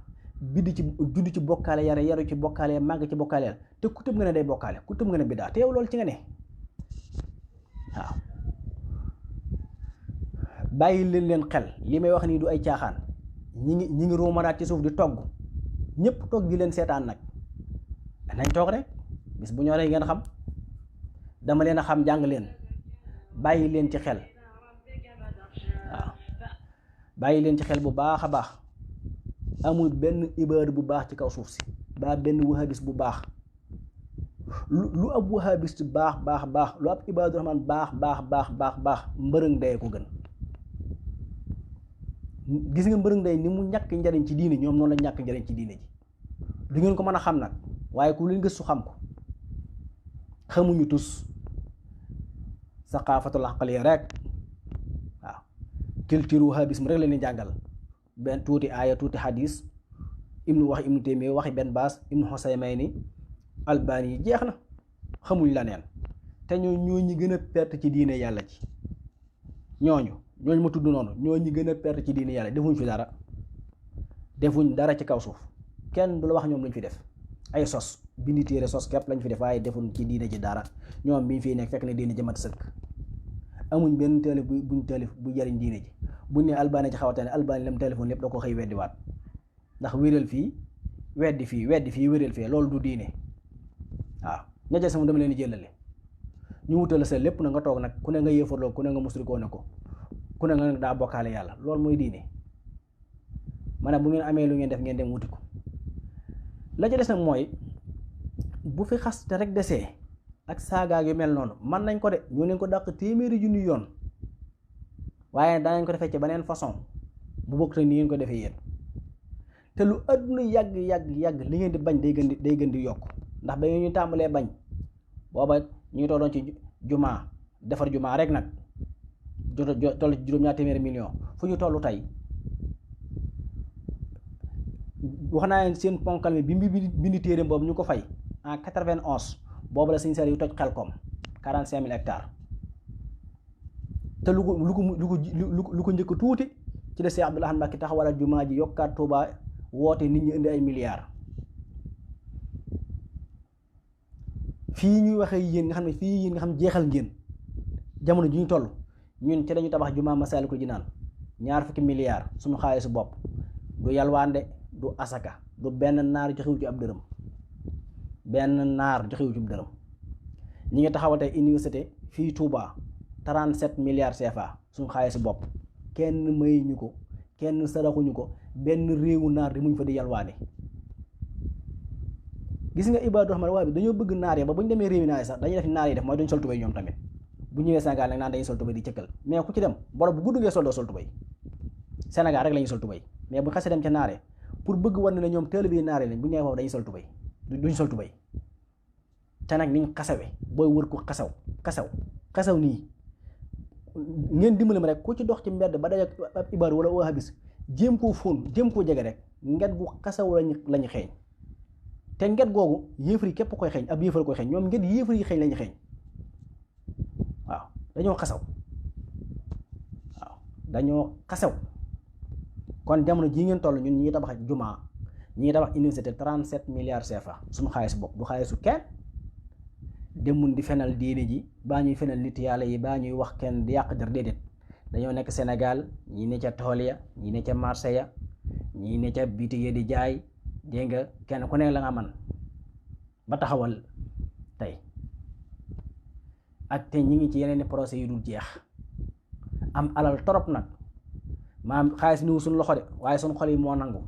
juddu ci bokkaale yaru ci bokkaale màgg ci bokkaaleel te ku tëb nga ne day bokkaale ku tëb nga ne bidaa te yow loolu ci nga ne waaw bàyyi leen xel li may wax nii du ay caaxaan ñi ngi roomaraat ci suuf di togg ñëpp togg di leen seetaan nag nañ toog rek bis bu ñoree ngeen xam dama leen a xam jàng leen bàyyi leen ci xel waaw bàyyi leen ci xel bu baax a baax amul benn ibaadu bu baax ci kaw suuf si baa benn wahabis bu baax lu ab wahabis baax lu ab ibaadu rahmaan baax mbërëng day ko gën gis nga mbërëng day ni mu ñàkk njariñ ci diine ñoom noonu la ñàkk njariñ ci diine ji du ngeen ko mën a xam nag waaye ku leen gëstu xam ko xamuñu tus saqaafatul aqliya rek waaw culture wahabisme rek la leen jàngal benn tuuti aaya tuuti hadis ibnu Taymiya waxi benn baas ibnu Xusaymayni Albani yi jeex na xamuñ la neen te ñoo ñi gën a perte ci diine yàlla ci ñooñu ma tudd noonu ñoo ñi gën a perte ci diine yàlla defuñ dara ci kaw suuf kenn du la wax ñoom luñ fi def ay sos bindi téere sos képp lañ fi def waaye defuñ ci diine ji dara ñoom biñ fii nekk fekk ne diine ji mat sëkk amuñ benn taalif buñ taalif bu jariñ diine ji buñ ne Albani ci xawatane Albani lam téléphone lépp da ko xëy weddiwaat ndax wéral fii weddi fii wéral fii loolu du diine waaw ña sama dama leen di jëlale ñu wutal sa lépp na nga toog nag ku ne nga yéefarloo ku ne nga musrikoo ne ko ku ne nga daa bokkaale yàlla loolu mooy diine maanaam bu ngeen amee lu ngeen def ngeen dem wuti ko la ca des nag mooy bu fi xas te rek desee ak saagaag yu mel noonu man nañ ko de ñu leen ko dàq téeméeri junni yoon waaye danañ ko defee ci beneen façon bu bokk te ni ngeen ko defee yéen te lu àdduna yàgg li ngeen di bañ day gën di yokk ndax ba ñu tàmbalee bañ booba ñu ngi tolloon ci jumaa defar jumaa rek nag toll ci juróom-ñaar téeméeri million fu ñu tollu tey wax naa leen seen ponkal mi bi bindi téere boobu ñu ko fay en 91 boobu la Sëñ Saliou yu toj Xelkom 45 000 hectares te lu ko njëkk tuuti ci la Cheikh Abdoul Ahad Mbacké taxawalal jumaa ji yokkaat Touba woote nit ñi indi ay milliards. fii ñuy waxee yéen nga xam ne fii yéen nga xam jeexal ngeen jamono ji ñu toll ñun ci dañu tabax jumaa Masaalikul Jinaan 20 milliards suñu xaalisu bopp du yalwaande du asaka du benn naar joxewu ci ab dërëm ñi ngi taxawal tey université fii Touba 37 milliards CFA suñu xaalisu bopp kenn mayuñu ko kenn saraxuñu ko benn réewu naar di muñ fa di yalwaane. gis nga Ibaadu Rahmaan waa bi dañoo bëgg naar yi ba bu ñu demee réewi naar yi sax dañuy def naar yi def mooy duñ sol tubéy ñoom tamit bu ñëwee Sénégal nag naan dañuy sol tubéy di cëkkal mais ku ci dem bolo bu gudd ngay sol doo sol tubéy Sénégal rek la ñuy sol tubéy mais bu xasee dem ca naare pour bëgg wan ne ñoom taalibe yi naare lañ bu ñëwee foofu dañuy sol tubéy duñ sol tubéy te nag niñ xasawe booy wër ko xasaw nii ngeen dimbali ma rek ku ci dox ci mbedd ba daje ab ibaadu wala wahabis jéem koo fóon jéem koo jege rek nget gu xasaw lañu xeeñ te nget googu yéefar yi képp koy xeeñ ab yéefar koy xeeñ ñoom nget yéefar yi xeeñ lañu xeeñ waaw dañoo xasaw kon jamono jii ngeen toll ñun ñi ngi tabax jumaa ñi ngi tabax université 37 milliards CFA suñu xaalis bopp du xaalisu kenn demun di fenal diine ji baa ñuy fenal nit yàlla yi baa ñuy wax kenn di yàq der déedéet dañoo nekk Sénégal ñii ne ca tool ya ñii ne ca marché ya ñii ne ca bitig ya di jaay dégg nga kenn ku nekk la nga man ba taxawal tey ak te ñi ngi ci yeneen i procès yu dul jeex am alal torop nag maam xaalis niwu suñ loxo de waaye suñ xol yi moo nangu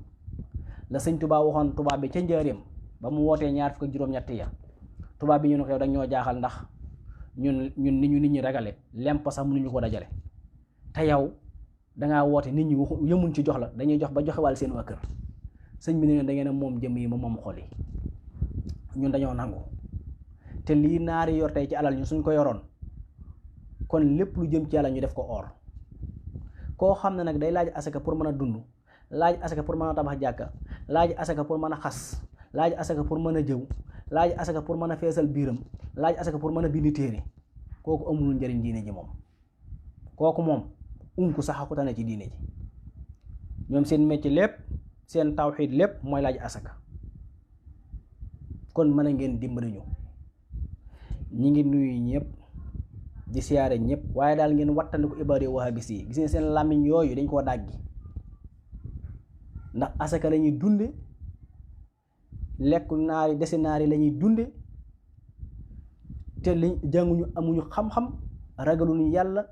la sëñ Tuubaa waxoon tubaab bi ca njaareem ba mu wootee 26 ya tubaab bi ñu ne ko yow dañ ñoo jaaxal ndax ñun nit ñi ragale lemp sax mënuñu ko dajale te yow dangaa woote nit ñi yëmuñ ci jox la dañuy jox ba joxe wàll seen waa kër sëñ bi ne da ngeen a moom jëm yi ma moom xol yi ñun dañoo nangu te lii naari yor tey ci alal ñu suñ ko yoroon kon lépp lu jëm ci yàlla ñu def ko or koo xam ne nag day laaj asaka pour mën a dund laaj asaka pour mën a tabax jàkka laaj asaka pour mën a xas laaj asaka pour mën a jëw laaj asaka pour mën a feesal biiram laaj asaka pour mën a bindi téere kooku amul njëriñ diine ji moom kooku moom unku sax aku tane ci diine ji ñoom seen métier lépp seen tawxiid lépp mooy laaj asaka kon mën a ngeen dimbali ñu ñi ngi nuyu ñëpp di siyaare ñëpp waaye daal ngeen wattandiku ibaadu wahabis yi gis ngeen seen làmmiñ yooyu dañ koo dàggi ndax asaka la ñuy dunde lekku naari desi naari la ñuy dunde te li jànguñu amuñu xam-xam ragaluñu yàlla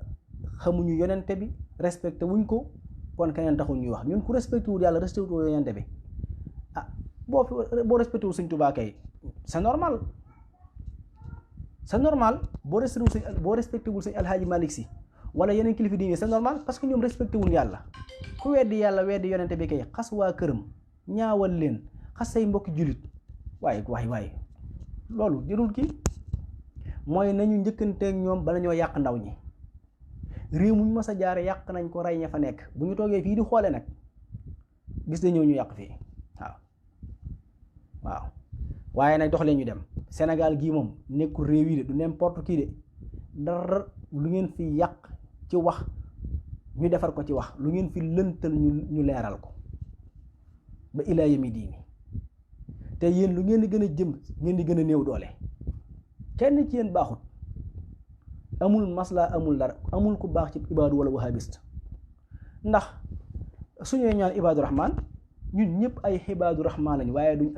xamuñu yonente bi respecté wuñ ko kon keneen taxul ñuy wax ñun ku respecté wul yàlla respecté wul yonente bi ah boo respecté wul Sëñ Tuubaa kay c'est normal boo respecté wul Sëñ Alhaaji Malick Si wala yeneen kilifa diine c'est normal parce que ñoom respecté wul yàlla ku weddi yàlla weddi yonente bi kay xas waa këram ñaawal leen xas say mbokki jullit waaye loolu jërul kii mooy nañu njëkkanteeg ñoom bala ñoo yàq ndaw ñi réew muñ mës a jaare yàq nañ ko rey ña fa nekk bu ñu toogee fii di xoole nag gis na ñëw ñu yàq fii waaw waaye nag dox leen ñu dem Sénégal gii moom nekkul réew yi de du n'importe qui de dara lu ngeen fi yàq ci wax ñu defar ko ci wax lu ngeen fi lëntal ñu leeral ko ba ilaa yami diini te yéen lu ngeen di gën a jëm ngeen di gën a néew doole kenn ci yéen baaxut amul masla amul dara amul ku baax ci ibaadu wala wahabist ndax suñuy ñaan ibaadu rahmaan ñun ñëpp ay xibaadu rahmaan lañ waaye duñ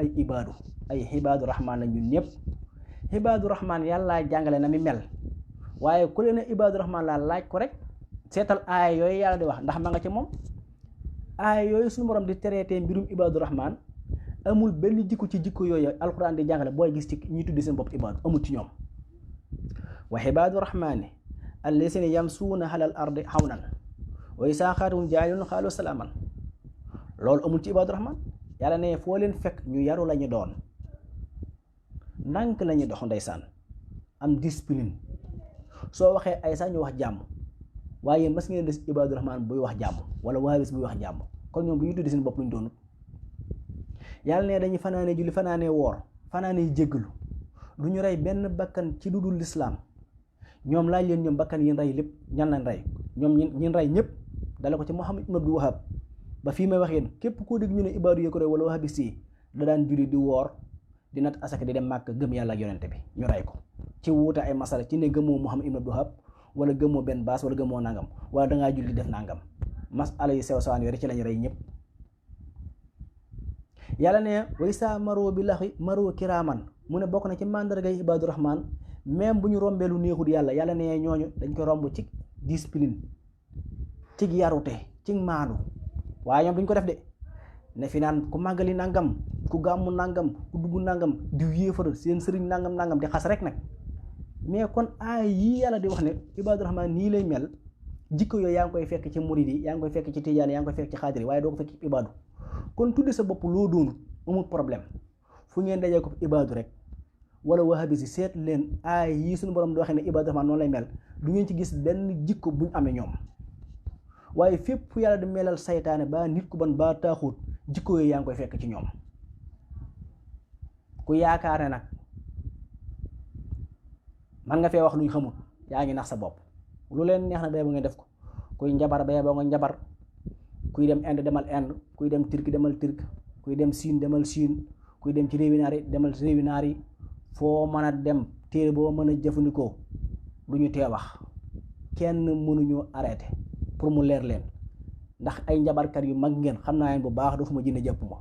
ay xibaadu rahmaan lañ ñun ñëpp xibaadu rahmaan yàlla jàngale na mi mel waaye ku leen ibaadu rahmaan laa laaj ko rek seetal aaya yooyu yàlla di wax ndax ma nga ci moom aaya yooyu suñu borom di traité mbirum ibaadu rahmaan amul benn jikko ci jikko yooyu alquran di jàngale booy gis ci ñi tuddi seen bopp ibaadu amul ci ñoom wa xibaadu rahmaani allazina yamsuuna alal ardi hawnan wa izaa xaatabahum jaahilun qaalu salaaman loolu amul ci ibaadu rahmaan yàlla ne foo leen fekk ñu yaru lañu doon ndànk lañu dox ndeysaan am discipline soo waxee ay sax ñu wax jàmm waaye mas ngeen des ibaadu rahmaan buy wax jàmm wala wahabis buy wax jàmm kon ñoom bu ñu tuddi seen bopp luñ doonut yàlla ne dañuy fanaane julli fanaane woor fanaane jéggalu du ñu rey benn bakkan ci lu dul lislaam. ñoom laaj leen ñoom bakkan yi rey lépp ñan lañ rey ñoom ñin rey ñëpp dale ko ci Muhammad ibn Abdul Wahab ba fii may wax yéen képp koo dégg ñu ne ibaadu yee ko rey wala wahabis yi da daan julli di woor di nat asaka di dem màkk gëm yàlla ak yonente bi ñu rey ko ci wuute ay masala ci ne gëmoo Muhammad ibn Abdul Wahab wala gëmoo benn baas wala gëmoo nangam wala dangaa julli def nangam masala yu sew sawaan yooyu ci lañ rey ñëpp. yàlla ne way saa maroo bi laxi maroo kiraaman mu ne bokk na ci màndargay ibaadu rahmaan même bu ñu rombee lu neexut yàlla yàlla ne ñooñu dañ ko romb ci discipline ci yarute ci maandu waaye ñoom duñ ko def de ne fi naan ku màggali nangam ku gàmmu nangam ku dugg nangam di yéefar seen sëriñ nangam nangam di xas rek nag. mais kon aay yii yàlla di wax ne ibaadu rahmaan nii lay mel jikko yooyu yaa ngi koy fekk ci murid yi yaa ngi koy fekk ci tijaan yaa ngi koy fekk ci xaadir yi waaye doo ko fekk ci ibaadu kon tudde sa bopp loo doonul amul problème fu ngeen dajee ko ibaadu rek wala wahabisi seet leen aay yii suñu borom di waxee ne ibaadu rahmaan noonu lay mel du ngeen ci gis benn jikko buñ amee ñoom waaye fépp fu yàlla di melal saytaane ba nit ku ban ba taaxut jikko yooyu yaa ngi koy fekk ci ñoom ku yaakaar ne nag man nga fee wax luñ xamul yaa ngi nax sa bopp lu leen neex na bay ba nga def ko kuy njabar bay ba nga njabar kuy dem Inde demal Inde kuy dem Turki demal Turki kuy dem Siin demal Siin kuy dem ci réewi naar yi demal ci réewi naar yi foo mën a dem téere boo mën a jëfandikoo du ñu tee wax kenn mënuñu arrêté pour mu leer leen ndax ay njabarkat yu mag ngeen xam naa leen bu baax dafuma jinne jàpp ma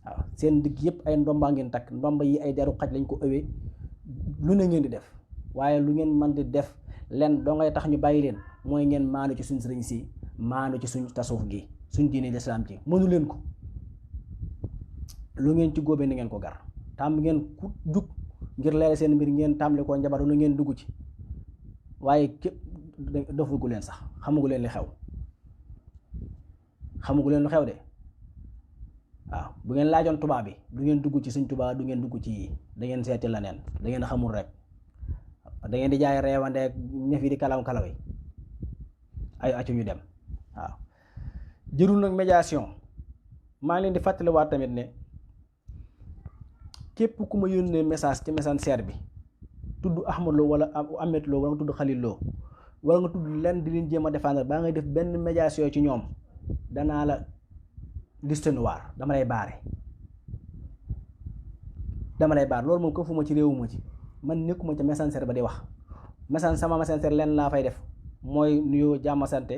waaw seen digg yëpp ay ndomba ngeen takk ndomba yi ay deru xaj lañ ko ëwee lu ne ngeen di def waaye lu ngeen mën di def leen doo ngay tax ñu bàyyi leen mooy ngeen maanu ci suñ sëriñ si maanu ci suñ tasawuf gi suñ diine lislaam ci mënu leen ko lu ngeen ci góobee ni ngeen ko gar tàmm ngeen ku jug ngir leeral seen mbir ngeen tàmbali koo njabar lu ngeen dugg ci waaye képp defagu leen sax xamagu leen li xew xamagu leen lu xew de waaw bu ngeen laajoon tubaab bi du ngeen dugg ci suñ tubaab du ngeen dugg ci yii da ngeen seeti la neen da ngeen xamul rek da ngeen di jaay reewandeeg ñëf yi di kalaw kalaw yi ay accu ñu dem waaw jërul nag médiation maa ngi leen di fàttaliwaat tamit ne képp ku ma yónnee message ci messager bi tudd Ahmad Lo wala Ahmed Lo wala nga tudd Khalil Lo wala nga tudd lenn di leen jéem a défendre baa ngay def benn médiation ci ñoom danaa la liste noire dama lay baare loolu moom ko fu ma ci réewuma ci man nekkuma ca messenger ba di wax sama messenger lenn laa fay def mooy nuyoo jàmm sant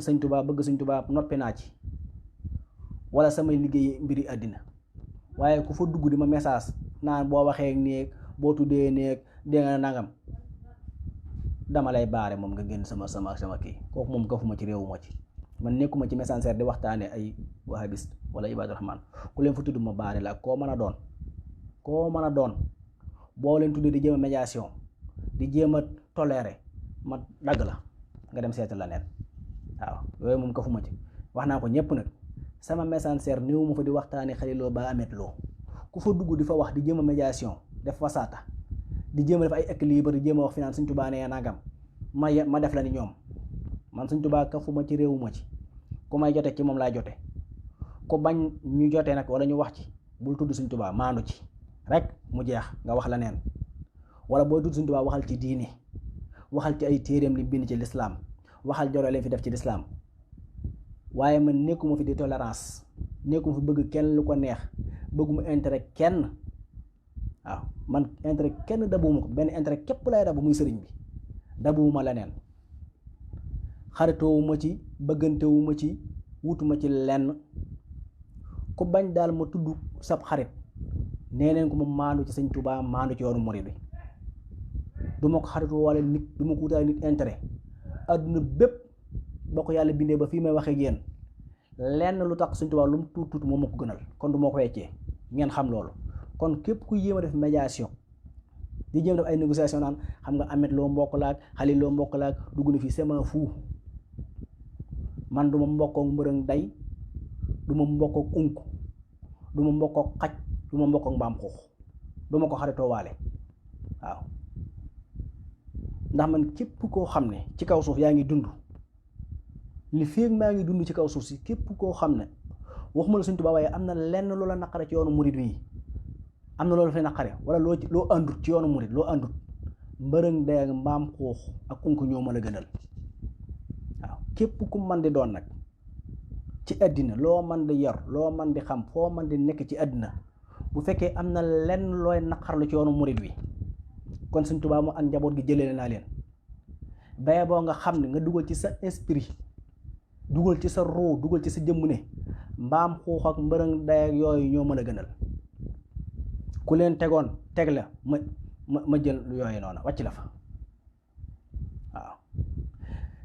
sëñ Tuubaa bëgg sëñ Tuubaa noppi naa ci wala samay liggéey mbiri àddina waaye ku fa dugg di ma message naan boo waxee néeg boo tuddee néeg dégg nga nangam dama lay baare moom nga génn sama kii kooku moom kafuma ci réewuma ci man nekkuma ci messenger di waxtaane ay wahabist wala ibaadu rahmaan ku leen fa tudd ma baare la koo mën a doon boo leen tuddee di jéem a médiation di jéem a toléré ma dagg la nga dem seetal la neen waaw yooyu moom kafuma ci wax naa ko ñëpp nag sama messenger néew mu fa di waxtaane Khalil Lo ba Ahmed Lo ku fa dugg di fa wax di jéem a médiation def fasaata di jéem a def ay équilibre di jéem a wax finance Sëñ Tuubaa nee nangam ma def la ni ñoom man Sëñ Tuubaa kafuma ci réewuma ci ku may jote ci moom laa jote ku bañ ñu jote nag wala ñu wax ci bul tudd Sëñ Tuubaa maandu ci rek mu jeex nga wax la neen wala boo tudd Sëñ Tuubaa waxal ci diine waxal ci ay téeréem li bind ci lislaam waxal joroo leen fi def ci lislaam waaye man nekkuma fi di tolérance nekkuma fi bëgg kenn lu ko neex bëgguma intérêt kenn waaw man intérêt kenn dabuwuma ko benn intérêt képp lay dabu muy sëriñ bi dabuwuma leneen xaritoowuma ci bëggantewuma ci wutuma ci lenn ku bañ daal ma tudd sab xarit nee neen ko ma maandu ci Sëñ Tuubaa maandu ci yoonu murid bi du ma ko xaritoo wala nit du ma ko wutaale nit intérêt adduna bépp boo ko yàlla bindee ba fii may waxee ak yéen lenn lu tax Sëñ Tuubaa lu mu tuut moom ma ko gënal kon du ma ko weccee ngeen xam loolu kon képp ku yéem a def médiation di jéem def ay négociation naan xam nga Ahmed Lo mbokk laak Khalil Lo mbokk laak dugg na fi sama fuu man du ma mbokkook mbërëng day du ma mbokkook unk du ma mbokkook xaj du ma mbokkook mbaam xuux du ma ko xaritoo waale waaw ndax man képp koo xam ne ci kaw suuf yaa ngi dund li féeg maa ngi dund ci kaw suuf si képp koo xam ne waxuma la Sëñ Tuubaa waaye am na lenn loola naqare ci yoonu murid wi am na loolu fi naqare wala loo àndut ci yoonu murit loo àndut mbërëng day ak mbaam xuux ak unk ñoo mën a gënal waaw képp ku man di doon nag ci àddina loo man di yor loo man di xam foo man di nekk ci àddina bu fekkee am na lenn looy naqarlu ci yoonu murit wi kon Sëñ Tuubaa mu ak njaboot gi jëlee naa leen baye boo nga xam ne nga dugal ci sa esprit dugal ci sa ruu dugal ci sa jëmm ne mbaam xuux ak mbërëng day ak yooyu ñoo mën a gënal ku leen tegoon teg la ma jël yooyu noonu wàcc la fa waaw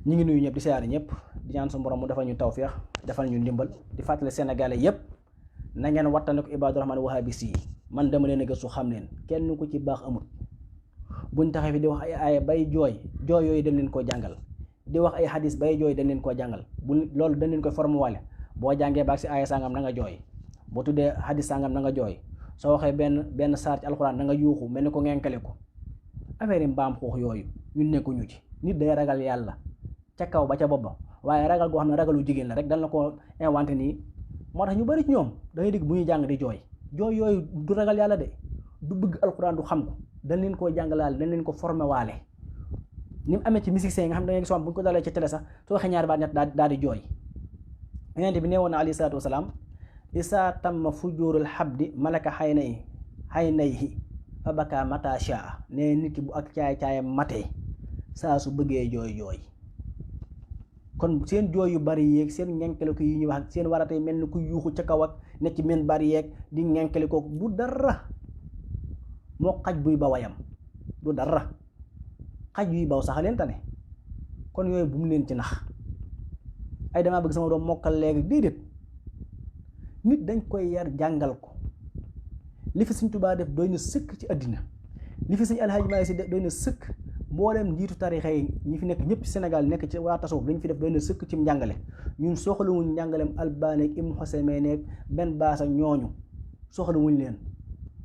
ñu ngi nuyu ñëpp di siyaare ñëpp di ñaan su borom mu defal ñu tawféex defal ñu ndimbal di fàttali sénégalais yëpp na ngeen wattandiku ibaadu rahmaan wahabis yi man dama leen a gëstu xam leen kenn ku ci baax amul buñ taxee fi di wax ay aaya bay jooy yooyu dañ leen koo jàngal di wax ay hadis bay jooy dañ leen koo jàngal bu loolu dañ leen koy formé wale boo jàngee baag si aaya sangam na nga jooy boo tuddee hadis sangam na nga jooy soo waxee benn saar ci alxuraan da nga yuuxu mel ni ko ngenkale ko affaire yi mbaam xuux yooyu ñun nekkuñu ci nit day ragal yàlla ca kaw ba ca bopp ba waaye ragal goo xam ne ragalu jigéen la rek dal na ko inventé nii moo tax ñu bari ci ñoom da ngay dégg bu ñuy jàng di jooy yooyu du ragal yàlla de du bëgg alxuraan du xam ko dañ leen koo jàngalaale dañ leen ko formé waale ni mu amee ci musiciens yi nga xam ne da ngay gis bu ñu ko dalee ci télé sax soo waxee ñaari baat ñett daal di jooy yonent bi nee woon na alayhi salaatu wasalaam isaa tamma fujurul xabdi malaka xaynayhi fa baka mata shaa nee nit ki bu ak caay-caayam matee saa su bëggee jooy kon seen jooy yu bari yeeg seen ngenkale ko yi ñuy wax ak seen waratee mel ni ku yuuxu ca kaw ak ne ci men bari yeeg di ngenkale ko du dara moo xaj buy ba wayam du dara xaj yuy baw sax leen tane kon yooyu bu mu leen ci nax ay damaa bëgg sama doom mokkal léegi déedéet nit dañ koy yar jàngal ko li fi Sëñ Tuubaa def doy na sëkk ci àddina li fi Sëñ Alhaaji Maalik Si doy na sëkk mbooleem njiitu tarixa yi ñi fi nekk ñëpp ci Sénégal nekk ci waa tasawuf dañ fi def doy na sëkk ci njàngale ñun soxlawuñ njàngaleem Albani ak Ibnu Usaymin ak benn baas ak ñooñu soxlawuñ leen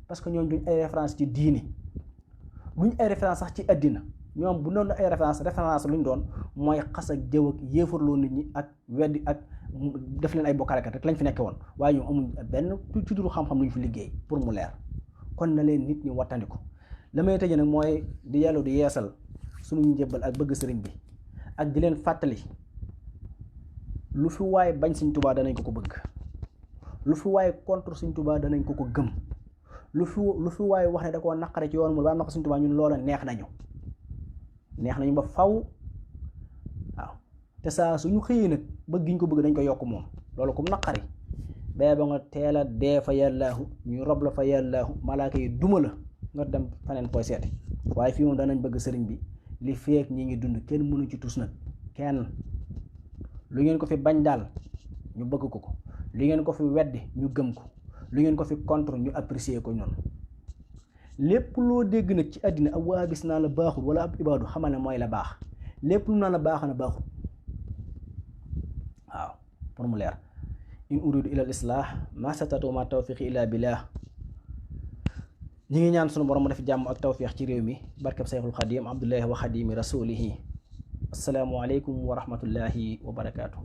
parce que ñooñu duñ ay référence ci diini duñ ay référence sax ci àddina ñoom bu doon ay référence luñ doon mooy xas ak jëw ak yéefarloo nit ñi ak weddi ak def leen ay bokkaalekat rek lañ fi nekke woon waaye ñoom amuñ benn ci duru xam-xam luñ fi liggéey pour mu leer kon na leen nit ñi wattandiku la may tëje nag mooy di yellu di yeesal suñu njëbbal ak bëgg sëriñ bi ak di leen fàttali lu fi waay bañ Sëñ Tuubaa danañ ko bëgg lu fi waay contre Sëñ Tuubaa danañ ko gëm lu fi waay wax ne da koo naqare ci yoon mu ba am na ko Sëñ Tuubaa ñun loola neex nañu ba faw waaw te saa suñu xëyee nag bëgg giñ ko bëgg dañ ko yokk moom loolu kum naqari bee ba nga teel a dee fa yàllaahu ñu rob la fa yàllaahu malaaka yi duma la nga dem faneen koy seete waaye fii moom danañ bëgg sëriñ bi li feek ñi ngi dund kenn mënu ci tus nag kenn lu ngeen ko fi bañ daal ñu bëgg ko lu ngeen ko fi weddi ñu gëm ko lu ngeen ko fi contre ñu apprécier ko ñoom lépp loo dégg nag ci àddina ab wahabis naa la baaxul wala ab ibaadu xamal ne mooy la baax lépp lu naa la baax na baaxul waaw pour mu leer in uridu ila al islah ma statatu ma tawfiqi illa billah ñi ngi ñaan sunu borom mu def jàmm ak tawfiq ci réew mi barkab sayxul xadim abdullahi wa xadimi rasulihi assalaamu aleykum wa rahmatullahi wa barakaatu